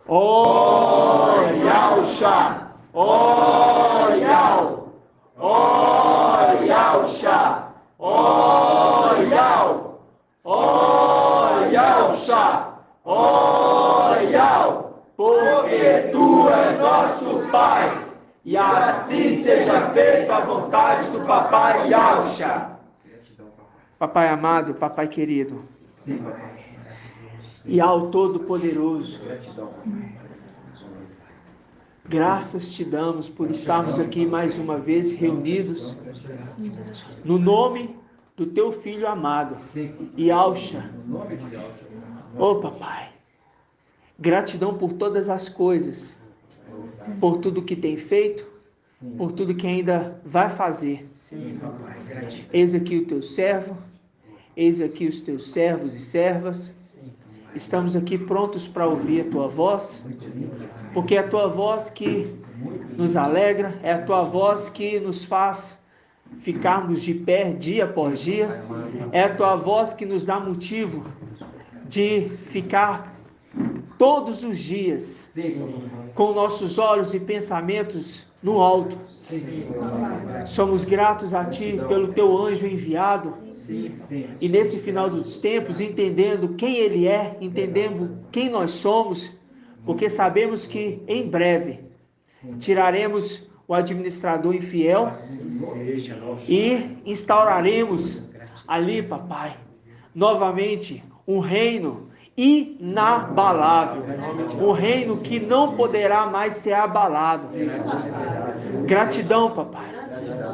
Ó Yausha, ó Yau, ó Yausha, ó Yau, ó Yausha, ó Yau, porque Tu és nosso Pai, e assim seja feita a vontade do Papai Yausha. Papai amado, Papai querido, Sim, papai. e ao Todo-Poderoso, Gratidão. graças te damos por estarmos aqui mais uma vez reunidos no nome do teu filho amado, Yausha. No nome de Deus. Ô papai, gratidão por todas as coisas, por tudo que tem feito, por tudo que ainda vai fazer. Sim, papai. Gratidão. Eis aqui o teu servo, eis aqui os teus servos e servas. Estamos aqui prontos para ouvir a tua voz, porque é a tua voz que nos alegra, é a tua voz que nos faz ficarmos de pé dia após dia, é a tua voz que nos dá motivo de ficar todos os dias com nossos olhos e pensamentos no alto. Somos gratos a ti pelo teu anjo enviado, e nesse final dos tempos, entendendo quem ele é, entendendo quem nós somos, porque sabemos que em breve tiraremos o administrador infiel e instauraremos ali, papai, novamente um reino inabalável, um reino que não poderá mais ser abalado. Gratidão, papai,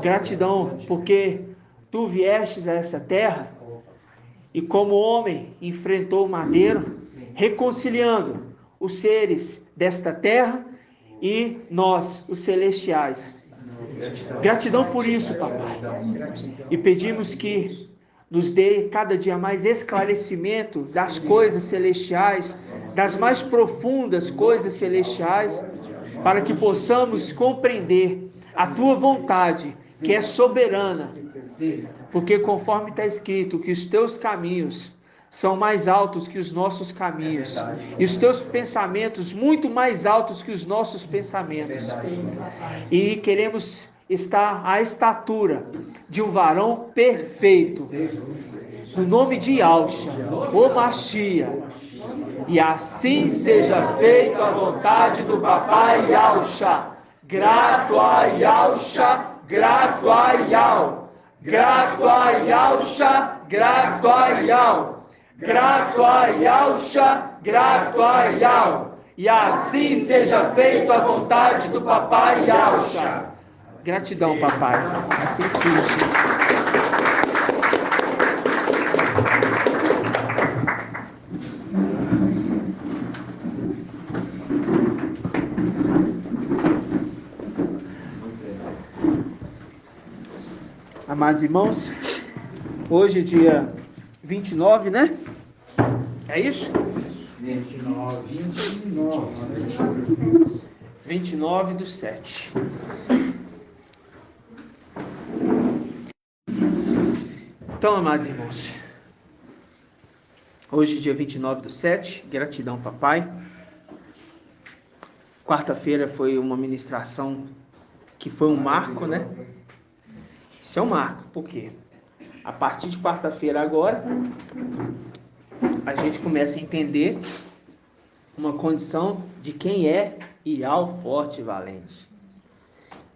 gratidão, porque tu viestes a essa terra e como homem enfrentou o madeiro, reconciliando os seres desta terra e nós, os celestiais. Gratidão por isso, papai. E pedimos que nos dê cada dia mais esclarecimento das coisas celestiais, das mais profundas coisas celestiais, para que possamos compreender a tua vontade, que é soberana. Porque conforme está escrito que os teus caminhos são mais altos que os nossos caminhos, e os teus pensamentos muito mais altos que os nossos pensamentos. E queremos estar à estatura de um varão perfeito, no nome de Yausha, o Machia. E assim seja feita a vontade do Papai Yausha. Grato a Yausha, grato a Yau. Grato a Yausha, grato a Yau. Grato a Yausha, grato a Yau. E assim seja feita a vontade do Papai Yausha. Gratidão, papai. Assim seja. Amados irmãos, hoje é dia 29, né? É isso? 29/7. Então, amados irmãos, hoje dia 29/7, gratidão, papai. Quarta-feira foi uma ministração que foi um marco, né? Isso é um marco, por quê? A partir de quarta-feira agora, a gente começa a entender uma condição de quem é Iau Forte e Valente.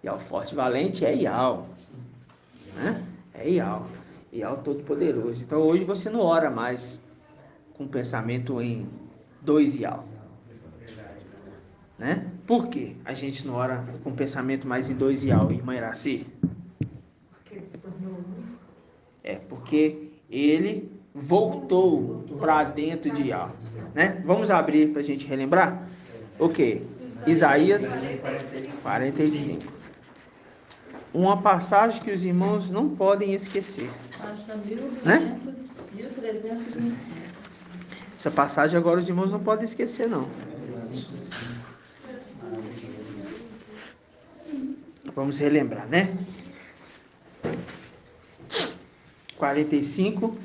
Iau Forte e Valente é Iau, né? É Iau Todo-Poderoso. Então hoje você não ora mais com pensamento em 2 Iau, né? Por que a gente não ora com pensamento mais em 2 Iau, irmã Iraci? Porque ele voltou para dentro de Iau, né? Vamos abrir para a gente relembrar? Ok, Isaías 45. Uma passagem que os irmãos não podem esquecer. Página Né? 1325. Essa passagem agora os irmãos não podem esquecer, não. Vamos relembrar, né? 45,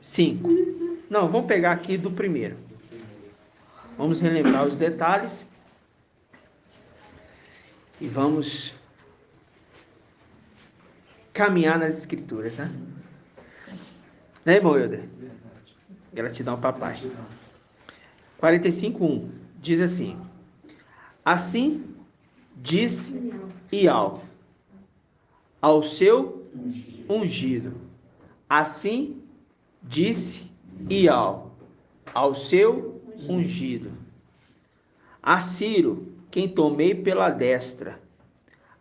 5. Não, vamos pegar aqui do primeiro. Vamos relembrar os detalhes e vamos caminhar nas escrituras, né? Né, irmão Helder? Gratidão ao papai. 45:1 diz assim: assim disse Iau ao seu ungido. Assim disse Iau ao seu ungido. A Ciro, quem tomei pela destra,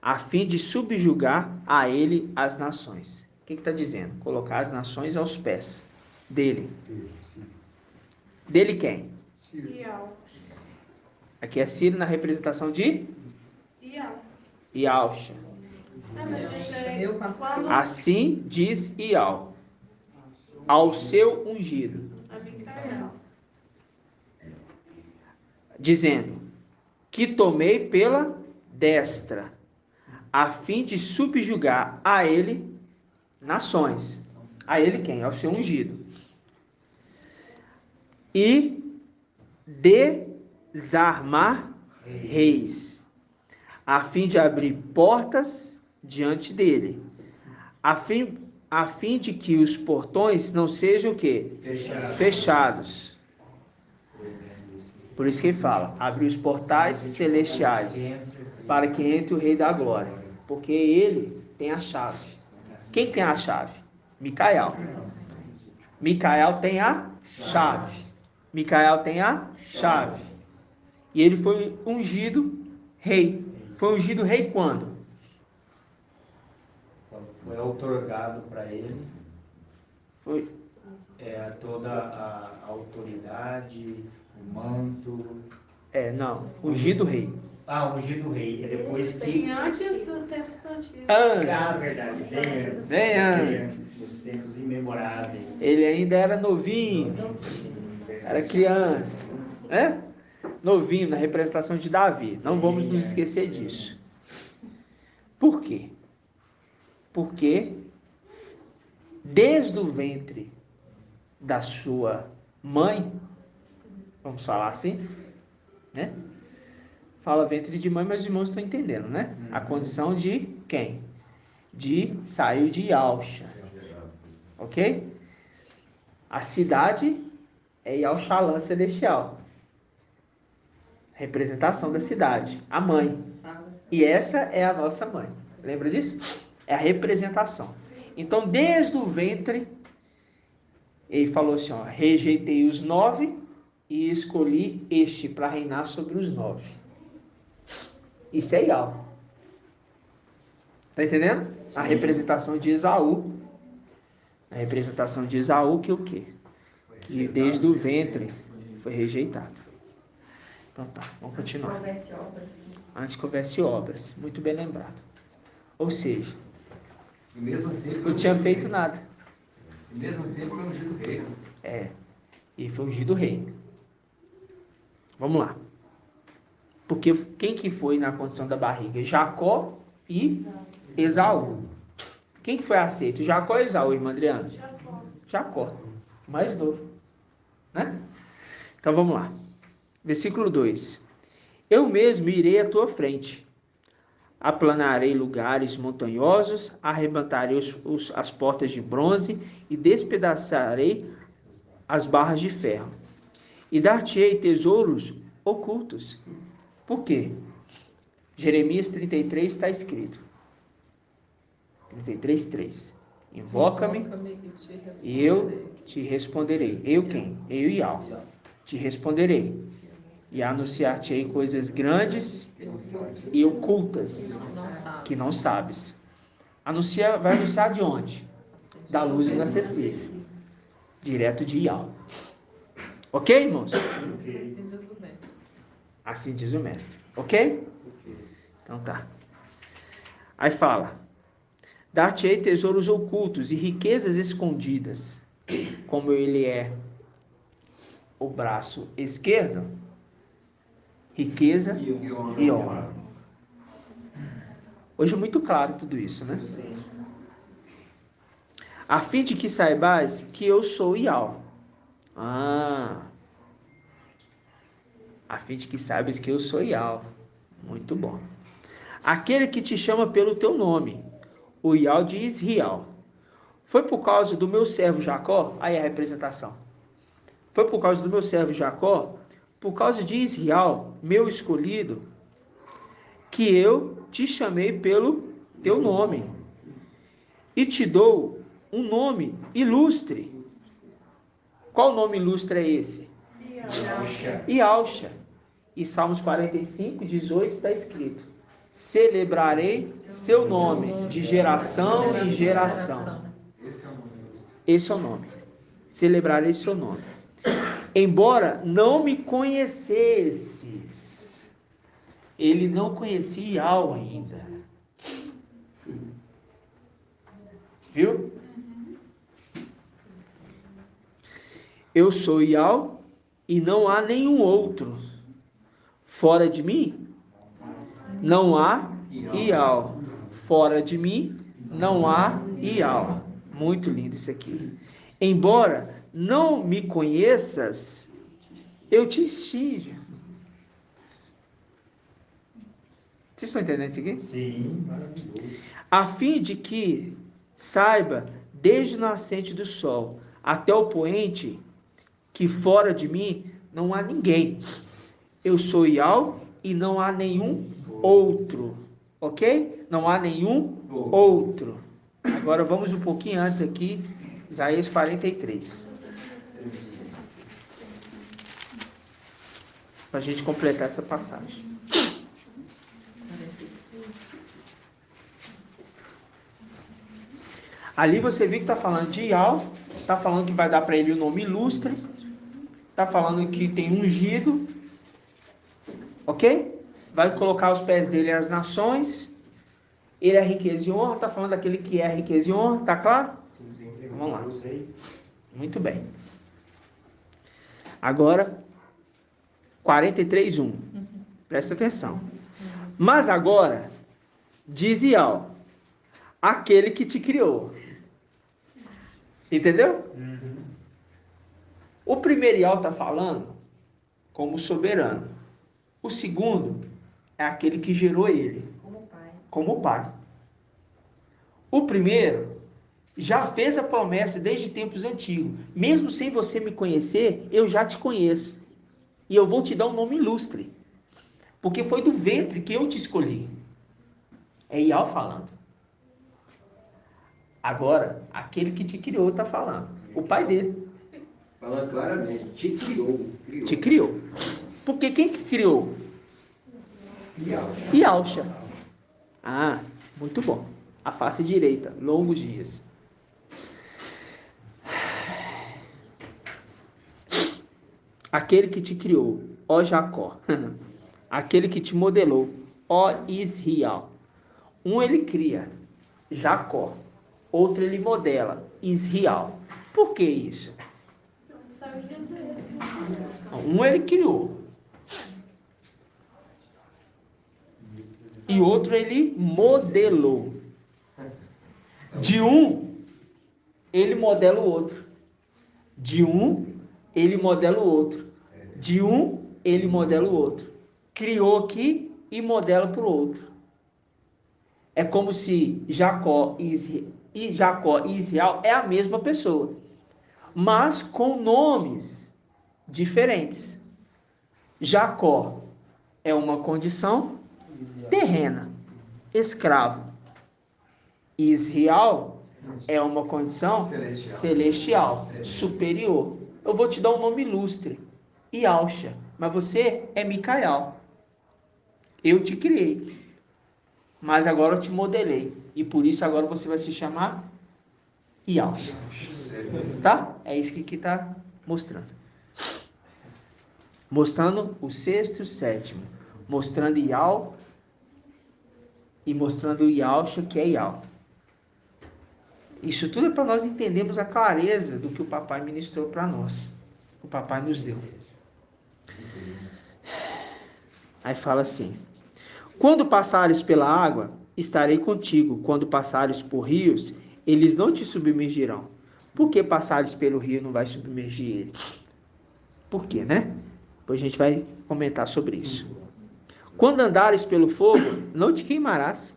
a fim de subjugar a ele as nações. O que está dizendo? Colocar as nações aos pés dele. Dele quem? Iau. Aqui é Ciro na representação de Iau. Iausha. Meu pastor. Assim diz Iau ao seu ungido, A Micael. dizendo: que tomei pela destra, a fim de subjugar a ele nações. A ele quem? Ao seu ungido. E desarmar reis, a fim de abrir portas diante dele, a fim de que os portões não sejam o quê? Fechados. Por isso que ele fala: abrir os portais celestiais, para que entre o Rei da Glória, porque ele tem a chave. Quem tem a chave? Micael. Micael tem a chave. Micael tem a chave. E ele foi ungido rei. Foi ungido rei quando? Foi outorgado para ele Foi. toda a autoridade, o manto. Não. Ungido rei. Ungido rei. É depois que. Bem antes do tempo antigo. Verdade. Bem antes. Nos tempos imemoráveis. Ele ainda era novinho. Era criança. Né? Novinho, na representação de Davi. Não vamos nos esquecer disso. Por quê? Porque desde o ventre da sua mãe, vamos falar assim, né? Fala ventre de mãe, mas os irmãos estão entendendo, né? A condição de quem? Saiu de Iausha. Ok? A cidade é Iauxalã celestial. Representação da cidade. A mãe. E essa é a nossa mãe. Lembra disso? É a representação. Então, desde o ventre, ele falou assim, ó: rejeitei os 9 e escolhi este para reinar sobre os 9. Isso é Iau. Tá entendendo? A representação de Esaú. A representação de Esaú que o quê? Que desde o ventre foi rejeitado. Então tá, vamos continuar. Antes que houvesse obras. Muito bem lembrado. Ou seja, não tinha feito nada. E mesmo assim foi ungido rei. E foi ungido rei. Vamos lá. Porque quem que foi na condição da barriga? Jacó e Esaú. Quem que foi aceito? Jacó ou Esaú, irmã Adriana? Jacó. O mais novo. Né? Então vamos lá. Versículo 2. Eu mesmo irei à tua frente. Aplanarei lugares montanhosos, arrebentarei as portas de bronze e despedaçarei as barras de ferro. E dar-te-ei tesouros ocultos. Por quê? Jeremias 33 está escrito. 33:3. Invoca-me e eu te responderei. Eu quem? Eu e Iau. Te responderei. E anunciar-te-ei coisas grandes e ocultas que não sabes. Vai anunciar de onde? Da luz inacessível. Direto de Iau. Ok, irmãos? Assim diz o mestre. Ok? Então tá. Aí fala: dar-te-ei tesouros ocultos e riquezas escondidas. Como ele é o braço esquerdo, riqueza e honra. Hoje é muito claro tudo isso, né? A fim de que saibais que eu sou Iau. a fim de que saibas que eu sou Yahweh. Muito bom. Aquele que te chama pelo teu nome, o Yahweh de Israel. Foi por causa do meu servo Jacó, aí a representação. Foi por causa do meu servo Jacó, por causa de Israel, meu escolhido, que eu te chamei pelo teu nome. E te dou um nome ilustre. Qual nome ilustre é esse? Yahshua. E Salmos 45, 18 está escrito: celebrarei seu nome de geração em geração. Esse é o nome. Celebrarei seu nome. Embora não me conhecesses, ele não conhecia Yahweh ainda. Viu? Eu sou Yahweh e não há nenhum outro. Fora de mim, não há Yahweh. Fora de mim, não há Yahweh. Muito lindo isso aqui. Embora não me conheças, eu te extingo. Vocês estão entendendo isso aqui? Sim, maravilhoso. A fim de que saiba, desde o nascente do sol até o poente, que fora de mim não há ninguém. Eu sou Yahweh e não há nenhum outro. Ok? Não há nenhum outro. Agora vamos um pouquinho antes aqui, Isaías 43. Para a gente completar essa passagem. Ali você viu que está falando de Yahweh, está falando que vai dar para ele o nome ilustre, está falando que tem ungido, ok? Vai colocar os pés dele às nações, ele é riqueza e honra, está falando daquele que é riqueza e honra, está claro? Vamos lá. Muito bem. Agora, 43:1. Presta atenção. Mas agora, diz Yahweh, aquele que te criou. Entendeu? O primeiro Yahweh está falando como soberano. O segundo é aquele que gerou ele. Como pai. O primeiro já fez a promessa desde tempos antigos. Mesmo sem você me conhecer, eu já te conheço. E eu vou te dar um nome ilustre. Porque foi do ventre que eu te escolhi. É Yahweh falando. Agora, aquele que te criou está falando. O pai dele. Falando claramente, te criou. Te criou. Porque quem que criou? Yahshua. Ah, muito bom. A face direita, longos dias. Aquele que te criou, ó Jacó. Aquele que te modelou, ó Israel. Um ele cria, Jacó. Outro ele modela, Israel. Por que isso? Um ele criou. E outro ele modelou. De um, ele modela o outro. De um, ele modela o outro. De um, ele modela o outro. Criou aqui e modela para o outro. É como se Jacó e Israel é a mesma pessoa, mas com nomes diferentes. Jacó é uma condição terrena, escravo. Israel é uma condição celestial, superior. Eu vou te dar um nome ilustre, Yahshua, mas você é Micael. Eu te criei, mas agora eu te modelei. E por isso agora você vai se chamar Yahshua. Tá? É isso que está mostrando. Mostrando o sexto e o sétimo. Mostrando Yahweh e mostrando o Yahshua que é Yahweh. Isso tudo é para nós entendermos a clareza do que o papai ministrou para nós. O papai nos deu. Aí fala assim: quando passares pela água, estarei contigo. Quando passares por rios, eles não te submergirão. Por que passares pelo rio não vai submergir ele? Por quê, né? Depois a gente vai comentar sobre isso. Quando andares pelo fogo, não te queimarás.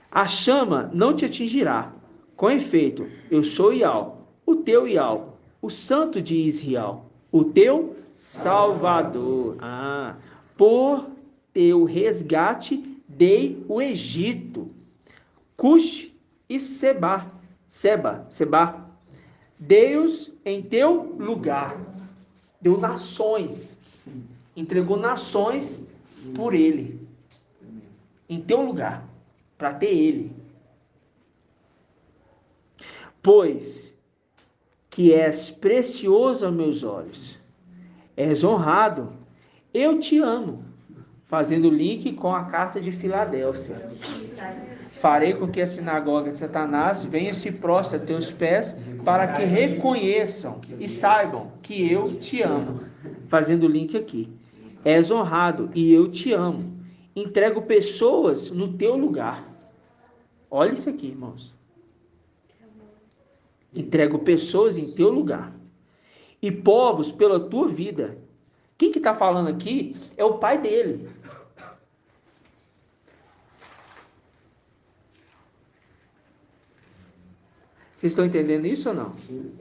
A chama não te atingirá. Com efeito, eu sou Ial, o teu Ial, o Santo de Israel, o teu Salvador. Por teu resgate dei o Egito, Cush e Seba, Deus em teu lugar. Deu nações, entregou nações por ele, em teu lugar, para ter ele. Pois que és precioso aos meus olhos, és honrado, eu te amo. Fazendo link com a carta de Filadélfia. Farei com que a sinagoga de Satanás venha se prostre a teus pés, para que reconheçam e saibam que eu te amo. Fazendo link aqui. És honrado e eu te amo. Entrego pessoas no teu lugar. Olha isso aqui, irmãos. Entrego pessoas em teu lugar. E povos pela tua vida. Quem que está falando aqui é o pai dele. Vocês estão entendendo isso ou não? Sim.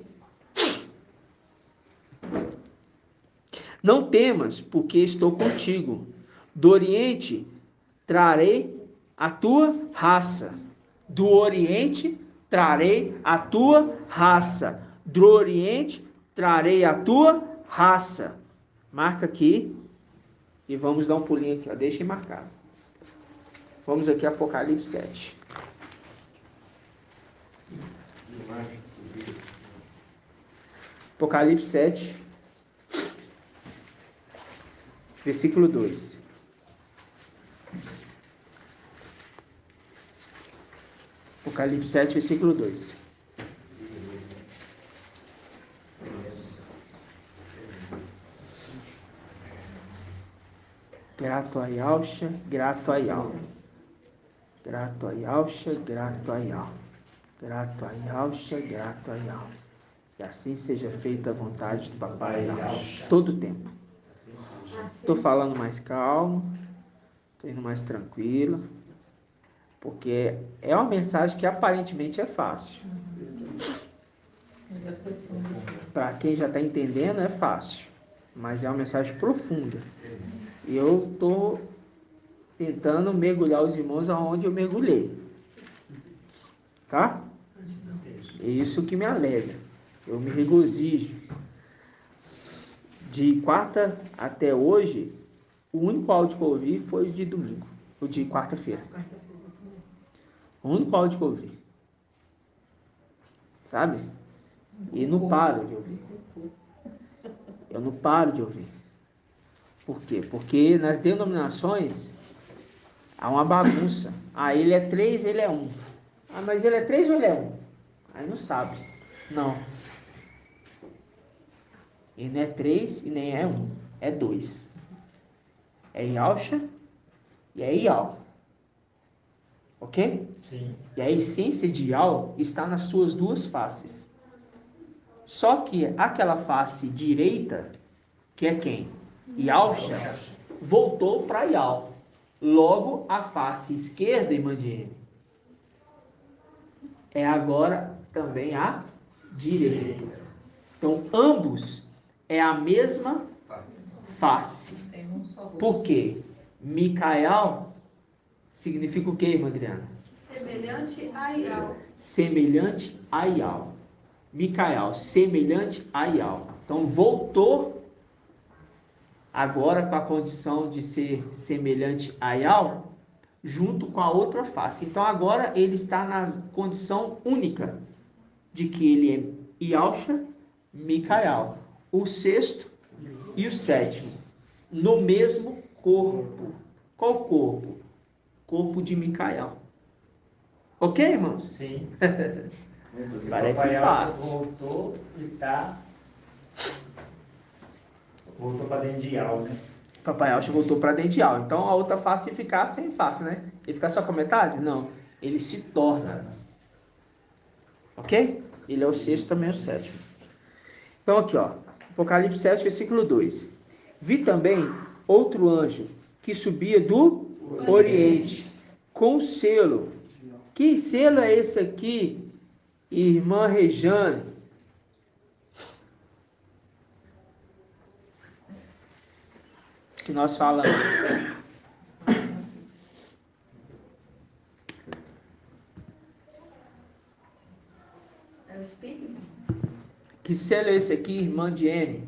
Não temas, porque estou contigo. Do Oriente trarei a tua raça. Do Oriente trarei a tua raça. Do Oriente trarei a tua raça. Marca aqui e vamos dar um pulinho aqui, ó. Deixem marcado. Vamos aqui Apocalipse 7. Apocalipse 7, versículo 2. Apocalipse 7, versículo 2. Grato a Yahshua, grato a Yahweh. Grato a Yahshua, grato a Yahweh. Grato a Yahshua, grato a Yahweh. Que assim seja feita a vontade do Papai Yahshua, todo o tempo. Estou falando mais calmo, estou indo mais tranquilo, porque é uma mensagem que aparentemente é fácil. Para quem já está entendendo é fácil, mas é uma mensagem profunda. E eu estou tentando mergulhar os irmãos aonde eu mergulhei. Tá? É isso que me alegra. Eu me regozijo. De quarta até hoje, o único áudio que eu ouvi foi o de domingo, o de quarta-feira. O único áudio que eu ouvi. Sabe? E não paro de ouvir. Eu não paro de ouvir. Por quê? Porque nas denominações há uma bagunça. Ele é 3, ele é 1. Mas ele é 3 ou ele é 1? Aí não sabe. Não. Ele não é 3 e nem é 1. É 2. É Yahshua e é Ial. Ok? Sim. E a essência de Ial está nas suas duas faces. Só que aquela face direita, que é quem? Yahshua, voltou para Ial. Logo, a face esquerda, irmã Diene, é agora também a direita. Então, ambos é a mesma face. Por quê? Micael significa o quê, irmã Adriana? Semelhante a Ial. Semelhante a Ial. Micael, semelhante a Ial. Então, voltou agora com a condição de ser semelhante a Ial, junto com a outra face. Então, agora ele está na condição única de que ele é Yahshua, Micael, o sexto e o sétimo, no mesmo corpo. Qual corpo? Corpo de Micael. Ok, irmãos? Sim. Parece Papai fácil. voltou e voltou para dentro de Ial, né? Papai Yahshua voltou para dentro de Ial. Então a outra face ficar sem face, né? Ele fica só com a metade? Não. Ele se torna. Ok? Ele é o sexto, também é o sétimo. Então aqui, ó. Apocalipse 7, versículo 2. Vi também outro anjo que subia do Oriente com selo. Que selo é esse aqui, irmã Rejane? Que nós falamos. É o Espírito? Que selo é esse aqui, irmã Diene?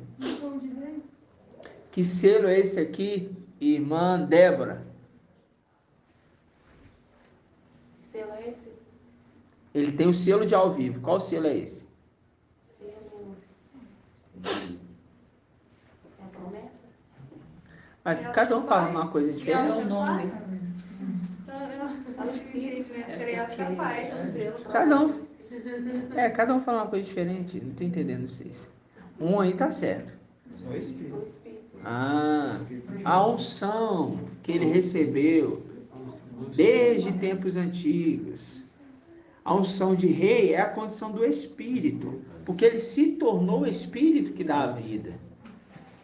Que selo é esse aqui, irmã Débora? Que selo é esse? Ele tem o selo de ao vivo. Qual selo é esse? Selo. É a promessa? Ah, cada um fala uma coisa diferente. É o nome. Cada um fala uma coisa diferente. Não estou entendendo vocês. Um aí tá certo. Só Espírito. O Espírito. A unção que ele recebeu desde tempos antigos. A unção de rei é a condição do Espírito, porque ele se tornou o Espírito que dá a vida.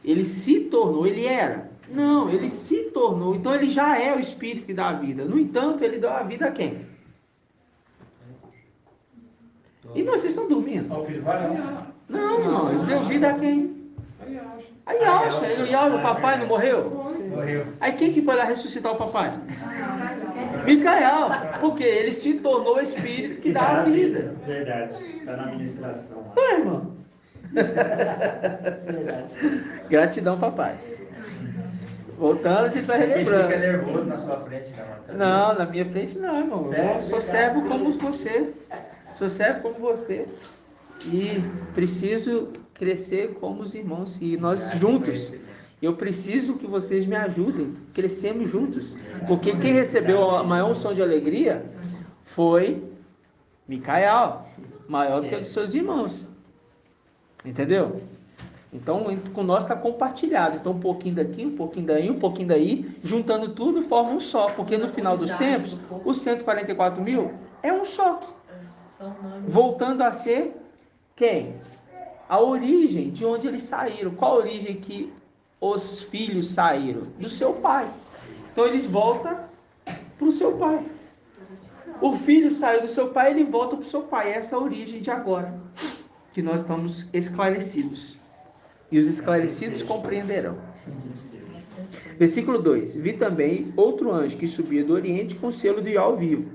Ele se tornou, ele era. Não, ele se tornou, então ele já é o Espírito que dá a vida. No entanto, ele deu a vida a quem? E vocês estão dormindo? Ó, o filho varão. Não, eles deu vida a quem? A Yalcha. O papai não morreu? Morreu. Aí quem que foi lá ressuscitar o papai? Micael, porque ele se tornou o Espírito que dá a vida. Verdade. Está na ministração lá. Ué, irmão. Gratidão, papai. Voltando, a gente vai Quem relembrando. fica nervoso na sua frente, né, mano? Não, na minha frente não, irmão. Eu Sério? sou servo como você. Sou servo como você. E preciso crescer como os irmãos. E nós juntos. Eu preciso que vocês me ajudem. Crescemos juntos. Porque quem recebeu a maior unção de alegria foi Micael. Maior do que a dos seus irmãos. Entendeu? Então, com nós está compartilhado. Então, um pouquinho daqui, um pouquinho daí, um pouquinho daí, juntando tudo, forma um só. Porque no final dos tempos, os 144 mil é um só. Voltando a ser quem? A origem de onde eles saíram. Qual a origem que os filhos saíram? Do seu pai. Então, eles voltam para o seu pai. O filho saiu do seu pai, ele volta para o seu pai. Essa é a origem de agora. Que nós estamos esclarecidos. E os esclarecidos compreenderão. Versículo 2. Vi também outro anjo que subia do Oriente com o selo de ao vivo.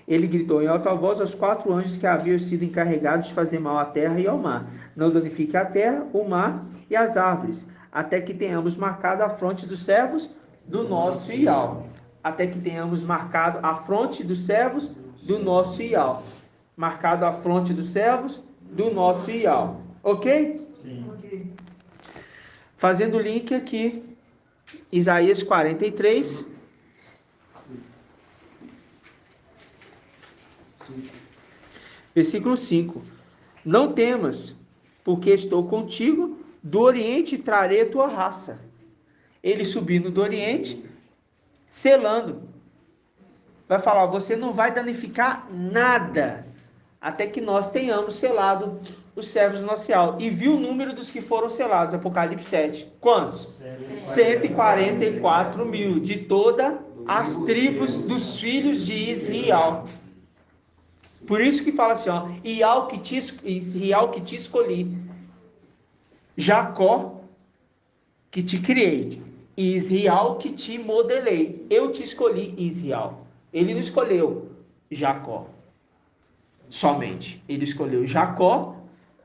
Ele gritou em alta voz aos 4 anjos que haviam sido encarregados de fazer mal à terra e ao mar. Não danifique a terra, o mar e as árvores, até que tenhamos marcado a fronte dos servos do nosso Ial. Até que tenhamos marcado a fronte dos servos do nosso Ial. Marcado a fronte dos servos do nosso Ial. Ok? Sim. Fazendo o link aqui, Isaías 43. Versículo 5. Não temas, porque estou contigo, do Oriente trarei a tua raça. Ele subindo do Oriente, selando. Vai falar, você não vai danificar nada, até que nós tenhamos selado os servos do nosso Ial. E viu o número dos que foram selados, Apocalipse 7. Quantos? 144 mil, de todas as tribos dos filhos de Israel. Por isso que fala assim, ó, Israel que te escolhi, Jacó que te criei, Israel que te modelei. Eu te escolhi, Israel. Ele não escolheu Jacó somente. Ele escolheu Jacó,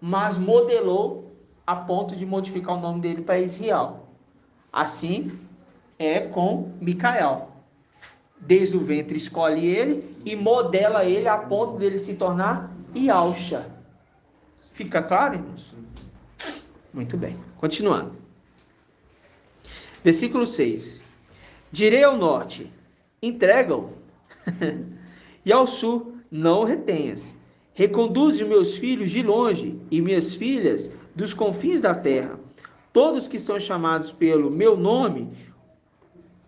mas modelou a ponto de modificar o nome dele para Israel. Assim é com Micael. Desde o ventre escolhe ele e modela ele a ponto dele se tornar Yalcha. Fica claro, irmãos? Muito bem. Continuando. Versículo 6. Direi ao norte, entrega-o, e ao sul, não o retenhas. Reconduze meus filhos de longe e minhas filhas dos confins da terra. Todos que são chamados pelo meu nome,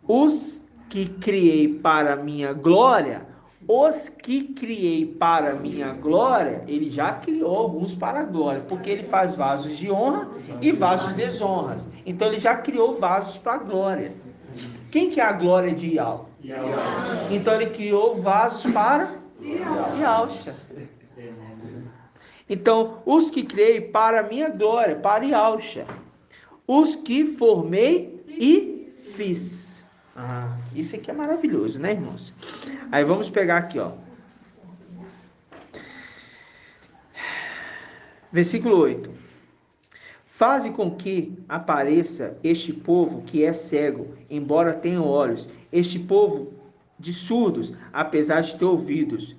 os que criei para minha glória, Os que criei para a minha glória, ele já criou alguns para a glória, porque ele faz vasos de honra e vasos de desonras. Então ele já criou vasos para a glória. Quem que é a glória de Ial? Então ele criou vasos para Ialcha. Então, os que criei para a minha glória, para Ialcha. Os que formei e fiz. Isso aqui é maravilhoso, né, irmãos? Aí vamos pegar aqui, ó. Versículo 8. Faze com que apareça este povo que é cego, embora tenha olhos, este povo de surdos, apesar de ter ouvidos.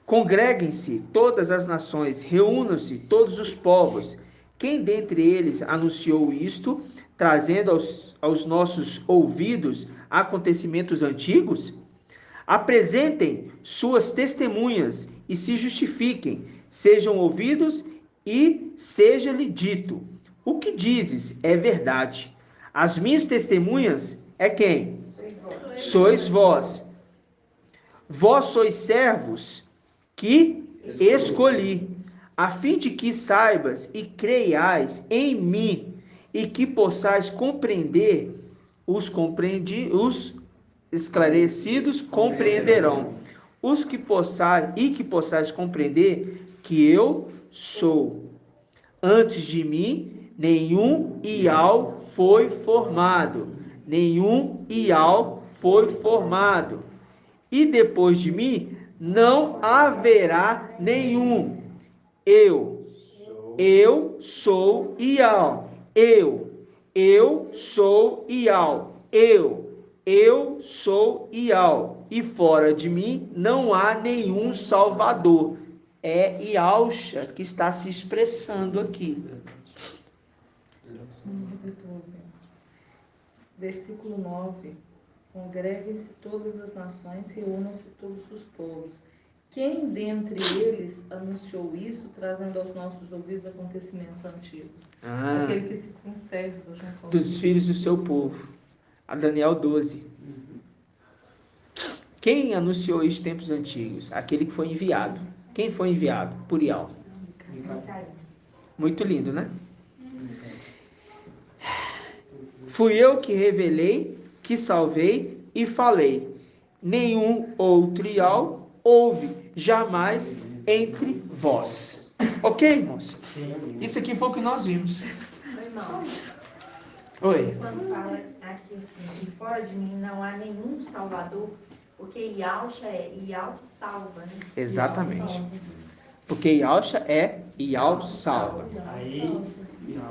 Congreguem-se todas as nações, reúnam-se todos os povos. Quem dentre eles anunciou isto, trazendo aos nossos ouvidos acontecimentos antigos? Apresentem suas testemunhas e se justifiquem, sejam ouvidos e seja-lhe dito: o que dizes é verdade. As minhas testemunhas é quem? Sois vós. Vós sois servos que escolhi, a fim de que saibas e creiais em mim, e que possais compreender, os esclarecidos compreenderão, que possais compreender que eu sou. Antes de mim, nenhum Ial foi formado, e depois de mim, não haverá nenhum. Eu sou Ial. Eu sou Ial. Eu sou Ial. E fora de mim não há nenhum Salvador. É Ialcha que está se expressando aqui. Versículo 9. Congreguem-se todas as nações, reúnam-se todos os povos. Quem dentre eles anunciou isso, trazendo aos nossos ouvidos acontecimentos antigos? Aquele que se conserva junto aos dos filhos do seu povo. A Daniel 12. Quem anunciou isso em tempos antigos? Aquele que foi enviado. Quem foi enviado? Por Ial. Muito lindo, né? Fui eu que revelei, que salvei e falei. Nenhum outro Ial houve jamais entre vós. Ok, irmãos? Isso aqui foi o que nós vimos. Oi. Quando fala aqui assim, e fora de mim não há nenhum Salvador, porque Ialcha é Ial salva, né? Exatamente. Porque Ialcha é Ial salva. Aí,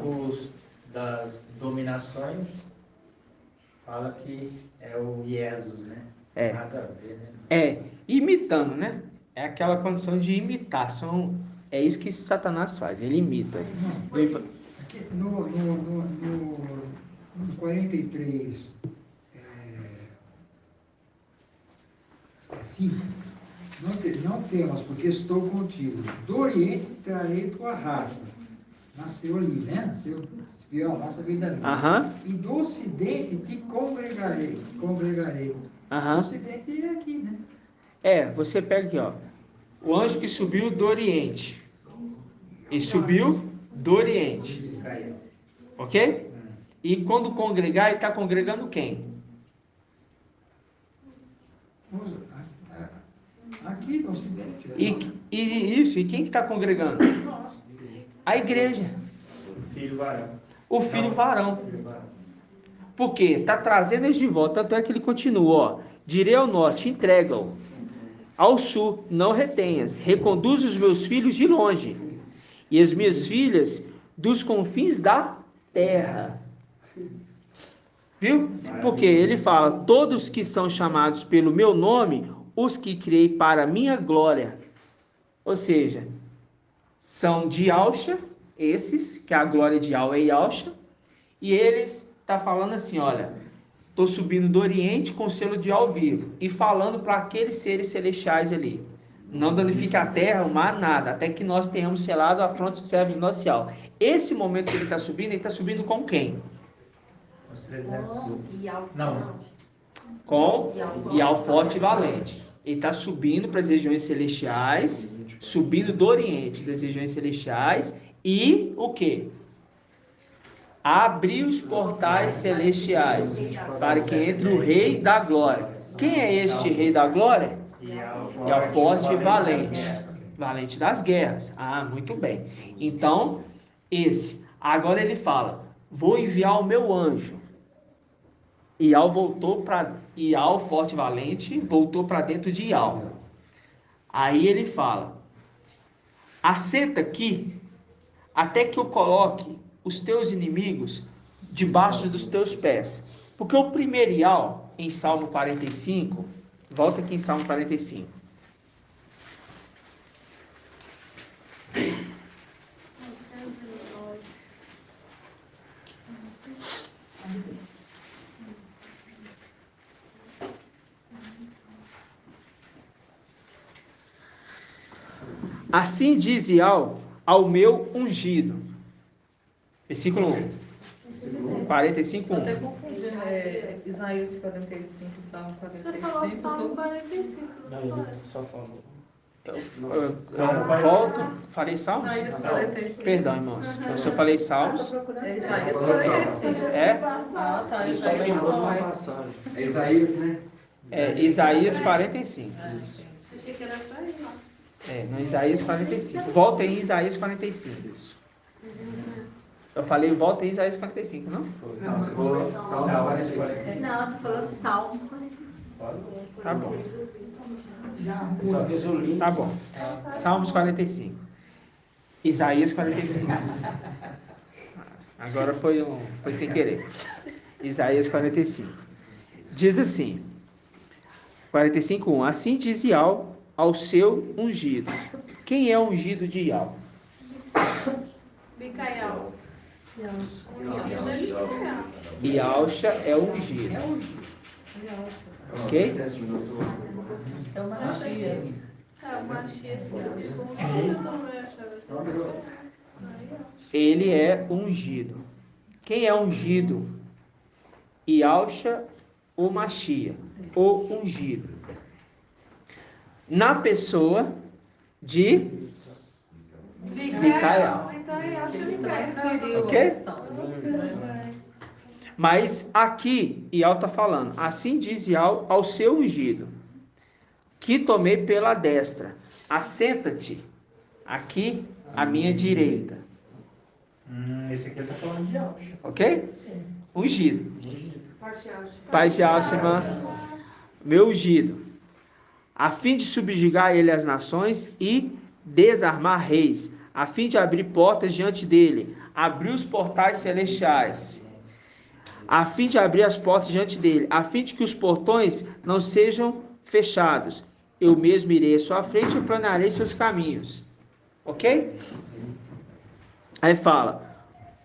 os das dominações, fala que é o Jesus, né? É. Nada a ver, né? É, imitando, né? É aquela condição de imitação. É isso que Satanás faz, ele imita. Aqui, no 43, 5, não temas, porque estou contigo. Do Oriente trarei tua raça. Nasceu ali, né? Nasceu espião, raça veio dali. E do Ocidente te congregarei. O Ocidente é aqui, né? Você pega aqui, ó. O anjo que subiu do Oriente. Ele subiu do Oriente. Ok? E quando congregar, ele está congregando quem? Aqui no Ocidente. E quem que está congregando? Nós. A igreja. O filho varão. O filho varão. Por quê? Está trazendo eles de volta. Tanto é que ele continua, ó. Direi ao norte, entrega-o. Ao sul, não retenhas. Reconduz os meus filhos de longe. E as minhas filhas dos confins da terra. Viu? Porque ele fala, todos que são chamados pelo meu nome, os que criei para a minha glória. Ou seja, são de Ialcha, esses, que a glória de Ial é Ialcha, e eles tá falando assim, olha, estou subindo do Oriente com o selo de Ial vivo, e falando para aqueles seres celestiais ali, não danifique a terra, o mar, nada, até que nós tenhamos selado a fronte dos servos do nosso Ial. Esse momento que ele está subindo com quem? Os 300. Ial Não. Com Ial forte e valente. Ele está subindo para as regiões celestiais, subindo do Oriente das regiões celestiais e o quê? Abrir os portais celestiais para que entre o Rei da Glória. Quem é este Rei da Glória? É o forte e valente. Valente das guerras. Ah, muito bem. Então, esse. Agora ele fala, vou enviar o meu anjo. Ial, forte e valente, voltou para dentro de Ial. Aí ele fala, assenta aqui, até que eu coloque os teus inimigos debaixo dos teus pés. Porque o primeiro Ial, em Salmo 45, volta aqui em Salmo 45. Assim diz Ial ao meu ungido. Versículo 1. 45, 1. Até confundindo, Isaías 45 e Salmo 45. Salmo 45. Não, só falou. Volto, falei Salmos? Isaías 45. Perdão, irmãos. Se eu falei Salmos, É Isaías 45. é? Ah, tá. Ele só Isaías lembrou não uma é. passagem. É Isaías, né? Isaías 45. Achei que era só isso. No Isaías 45. Volta em Isaías 45. Eu falei volta em Isaías 45, não? Não, você falou Salmo 45. Não, você falou Salmo. Tá bom. Só fez o link. Tá bom. Salmos 45. Isaías 45. Agora foi sem querer. Isaías 45. Diz assim, 45:1. Assim diz Ial ao seu ungido. Quem é o ungido de Ial? Micael. Ialcha é o ungido. Ok? É uma magia. Ele é ungido. Quem é ungido? Ialcha ou Machia, ou ungido. Na pessoa de Micael. Então eu acho que Transferiu Ok? a missão. Mas aqui, Ial está falando, assim diz Ial ao seu ungido, que tomei pela destra, assenta-te aqui à minha direita. Esse aqui está falando de Alcha. Ok? Ungido. Pai de Pai de irmã, meu ungido, a fim de subjugar ele as nações e desarmar reis, a fim de abrir portas diante dele, abrir os portais celestiais, a fim de abrir as portas diante dele, a fim de que os portões não sejam fechados. Eu mesmo irei à sua frente e planarei seus caminhos. Ok? Aí fala,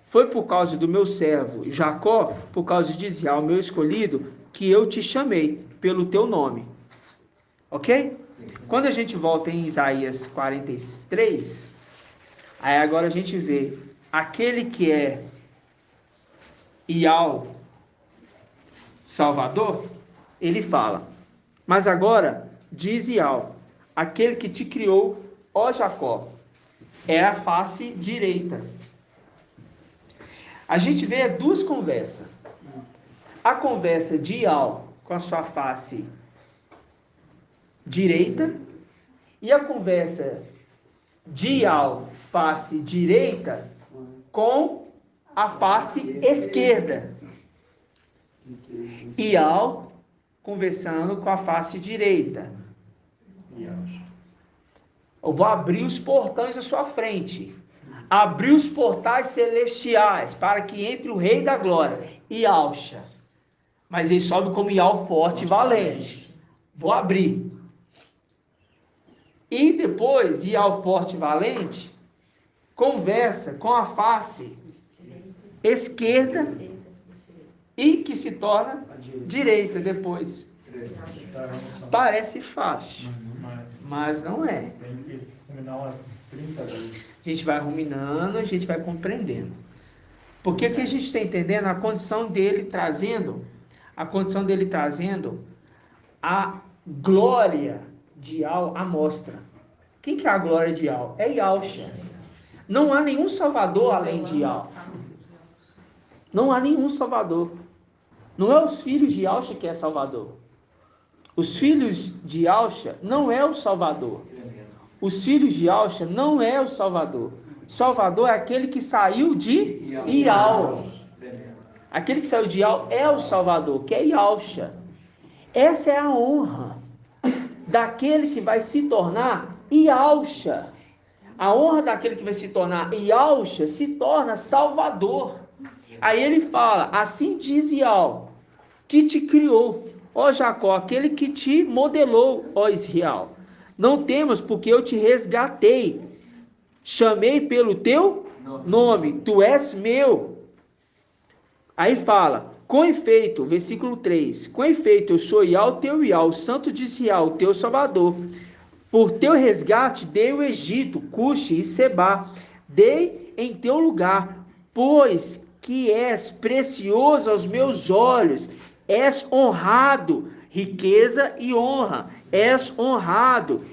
foi por causa do meu servo Jacó, por causa de Israel, meu escolhido, que eu te chamei pelo teu nome. Ok? Quando a gente volta em Isaías 43, aí agora a gente vê aquele que é Ial Salvador, ele fala, mas agora diz Ial, aquele que te criou, ó Jacó, é a face direita. A gente vê duas conversas. A conversa de Ial com a sua face direita e a conversa de Ial face direita com a face esquerda. Ial conversando com a face direita. Eu vou abrir os portões à sua frente. Abrir os portais celestiais para que entre o Rei da Glória. Ialcha. Mas ele sobe como Ial forte e valente. Vou abrir. E depois, Ial forte e valente conversa com a face esquerda e que se torna direita depois. Parece fácil, mas não é. Tem que combinar umas 30 vezes. A gente vai ruminando, a gente vai compreendendo. Porque que a gente está entendendo a condição dele trazendo a glória de Yahweh, a mostra. Quem que é a glória de Yahweh? É Yahshua. Não há nenhum Salvador além de Yahweh. Não há nenhum Salvador. Não é os filhos de Yahshua que é Salvador. Os filhos de Yahshua não é o Salvador. Os filhos de Yahshua não é o Salvador. Salvador é aquele que saiu de Yahweh. Aquele que saiu de Yahweh é o Salvador, que é Yahshua. Essa é a honra daquele que vai se tornar Yahshua. A honra daquele que vai se tornar Yahshua se torna Salvador. Aí ele fala, assim diz Yahweh, que te criou, ó Jacó, aquele que te modelou, ó Israel. Não temas, porque eu te resgatei. Chamei pelo teu nome, tu és meu. Aí fala, com efeito, versículo 3, com efeito, eu sou Yahweh, teu Yahweh, o santo de Israel, teu Salvador. Por teu resgate dei o Egito, Cuxi e Sebá, dei em teu lugar, pois que és precioso aos meus olhos, és honrado, riqueza e honra, és honrado,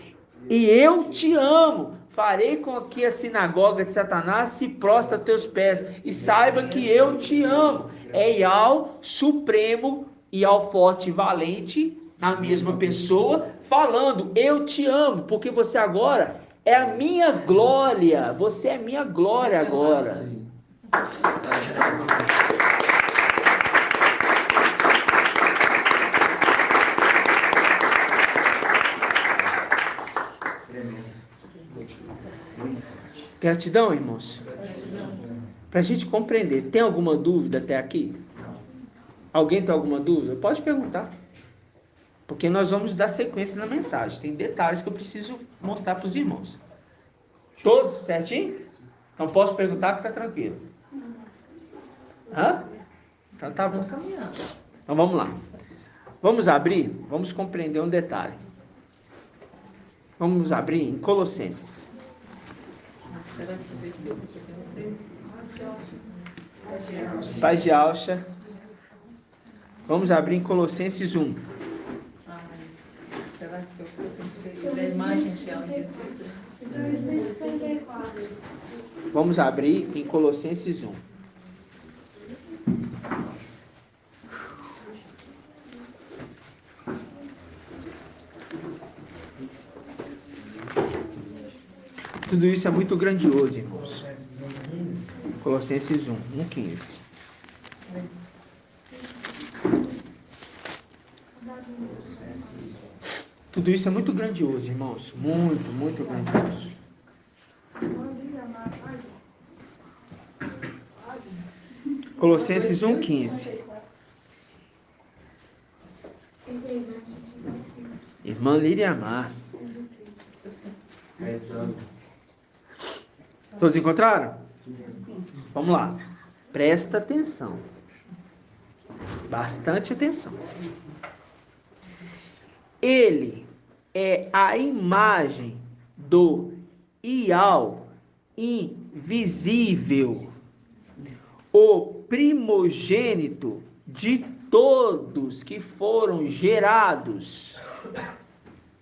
e eu te amo. Farei com que a sinagoga de Satanás se prostre a teus pés, e saiba que eu te amo. É Yahweh supremo, Yahweh forte e valente, a mesma pessoa, falando, eu te amo, porque você agora é a minha glória, você é minha glória agora. Gratidão, irmãos. Para a gente compreender, tem alguma dúvida até aqui? Alguém tem alguma dúvida? Pode perguntar. Porque nós vamos dar sequência na mensagem. Tem detalhes que eu preciso mostrar para os irmãos. Todos certinho? Então posso perguntar, fica tranquilo. Hã? Então tá bom. Então vamos lá. Vamos abrir? Vamos compreender um detalhe. Vamos abrir em Colossenses. Será que versículo que eu pensei? Paz de Alcha. Vamos abrir em Colossenses 1. Será que eu pensei? Da imagem de Alcha. Vamos abrir em Colossenses 1. Tudo isso é muito grandioso, irmãos. Colossenses 1, 1:15. Tudo isso é muito grandioso, irmãos. Muito, muito grandioso. Colossenses 1:15. Irmã Liriamar. Todos encontraram? Vamos lá. Presta atenção. Bastante atenção. Ele é a imagem do Yahweh invisível, o primogênito de todos que foram gerados.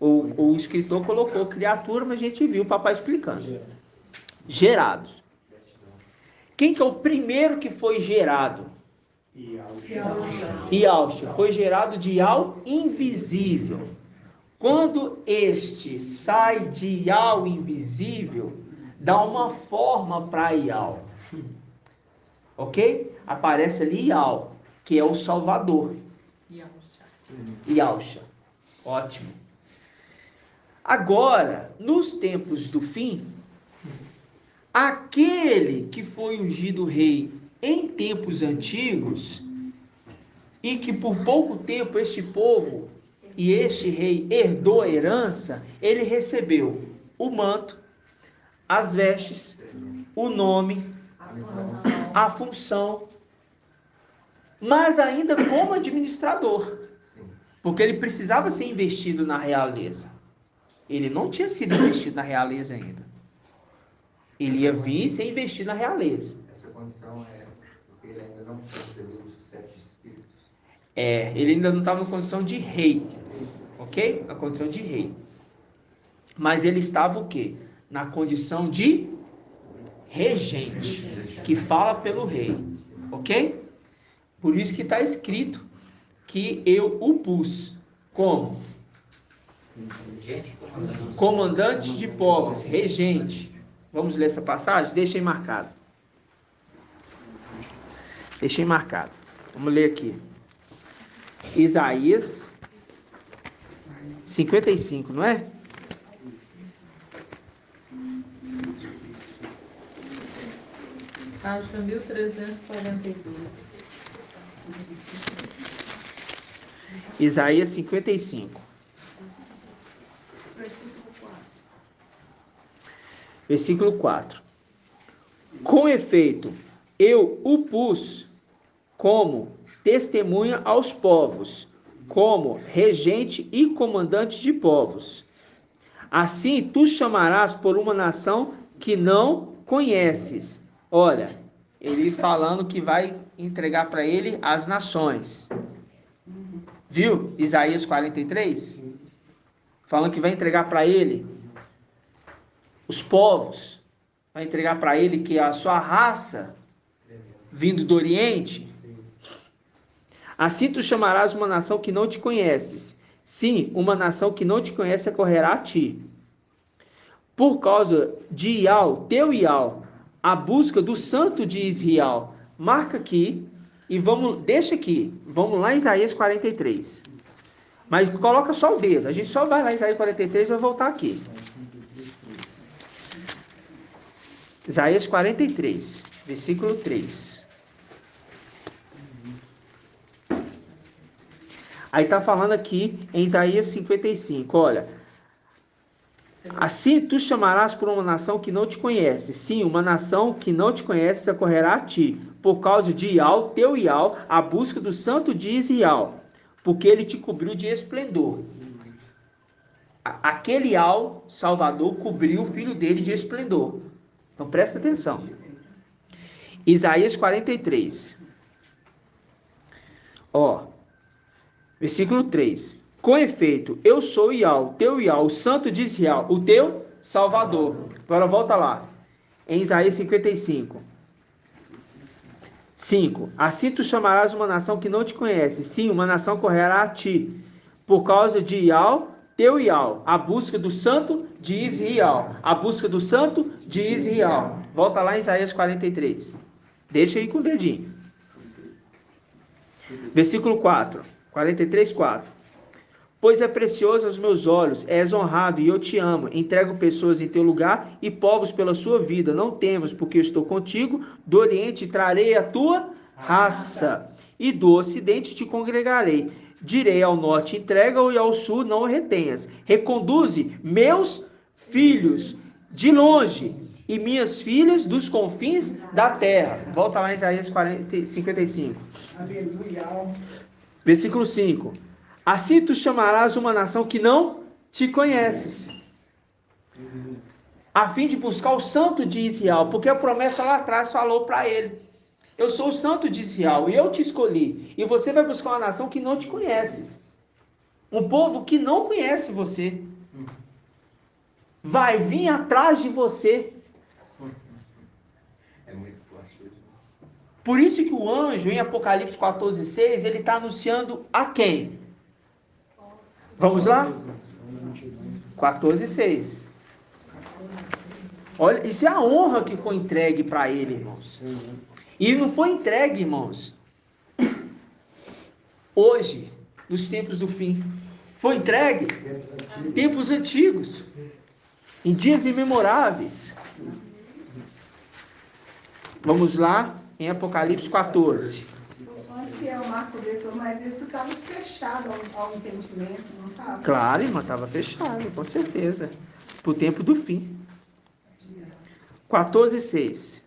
O escritor colocou criatura, mas a gente viu o papai explicando. Gerados. Quem que é o primeiro que foi gerado? Yahshua. Foi gerado de Yahweh invisível. Quando este sai de Yahweh invisível, dá uma forma para Yahweh. Ok? Aparece ali Yahweh, que é o Salvador. Yahshua. Ótimo. Agora, nos tempos do fim, aquele que foi ungido rei em tempos antigos, e que por pouco tempo este povo e este rei herdou a herança, ele recebeu o manto, as vestes, o nome, a função, mas ainda como administrador, porque ele precisava ser investido na realeza. Ele não tinha sido investido na realeza ainda. Ele ia vir e ser investido na realeza. Essa condição é porque ele ainda não recebeu os 7 espíritos. Ele ainda não estava na condição de rei. Ok? ok? Na condição de rei. Mas ele estava o quê? Na condição de regente, que fala pelo rei, ok? Por isso que está escrito que eu o pus como comandante de povos, regente. Vamos ler essa passagem? Deixa aí marcado. Deixei marcado. Vamos ler aqui. Isaías 55, não é? Página 1342. Isaías 55. Versículo 4. Com efeito, eu o pus como testemunha aos povos, como regente e comandante de povos. Assim tu chamarás por uma nação que não conheces. Olha, ele falando que vai entregar para ele as nações. Viu? Isaías 43? Falando que vai entregar para ele os povos. Vai entregar para ele que a sua raça, vindo do Oriente. Assim tu chamarás uma nação que não te conheces. Sim, uma nação que não te conhece acorrerá a ti. Por causa de Ial, teu Ial, a busca do santo de Israel. Marca aqui e deixa aqui. Vamos lá em Isaías 43. Mas coloca só o dedo. A gente só vai lá em Isaías 43 e vai voltar aqui. Isaías 43, versículo 3. Aí está falando aqui em Isaías 55, olha. Assim tu chamarás por uma nação que não te conhece. Sim, uma nação que não te conhece acorrerá a ti, por causa de Ial, teu Ial, a busca do santo de Israel, porque ele te cobriu de esplendor. Aquele Ial, Salvador, cobriu o filho dele de esplendor. Então presta atenção. Isaías 43. Ó, versículo 3. Com efeito, eu sou Ial, teu Ial, o santo de Israel, o teu Salvador. Agora volta lá. Em Isaías 55. 5. Assim tu chamarás uma nação que não te conhece. Sim, uma nação correrá a ti. Por causa de Ial, teu Ial, a busca do santo de Israel. A busca do santo de Israel. Volta lá em Isaías 43. Deixa aí com o dedinho. Versículo 4. 43, 4. Pois é precioso aos meus olhos, és honrado e eu te amo. Entrego pessoas em teu lugar e povos pela sua vida. Não temas, porque eu estou contigo. Do Oriente trarei a tua raça e do Ocidente te congregarei. Direi ao Norte, entrega-o, e ao Sul não o retenhas. Reconduze meus filhos de longe e minhas filhas dos confins da terra. Volta lá em Isaías 55. Aleluia. Versículo 5. Assim tu chamarás uma nação que não te conheces, a fim de buscar o santo de Israel, porque a promessa lá atrás falou para ele: eu sou o santo de Israel e eu te escolhi, e você vai buscar uma nação que não te conheces, um povo que não conhece você, vai vir atrás de você. É muito forte isso. Por isso que o anjo, em Apocalipse 14:6, ele está anunciando a quem? Vamos lá? 14:6. Olha, isso é a honra que foi entregue para ele, irmãos. E não foi entregue, irmãos, hoje, nos tempos do fim. Foi entregue em tempos antigos, em dias imemoráveis. Vamos lá em Apocalipse 14. Antes é o Marco Detor, mas isso estava fechado ao entendimento, não estava? Claro, irmã, estava fechado, com certeza. Para o tempo do fim. 14:6.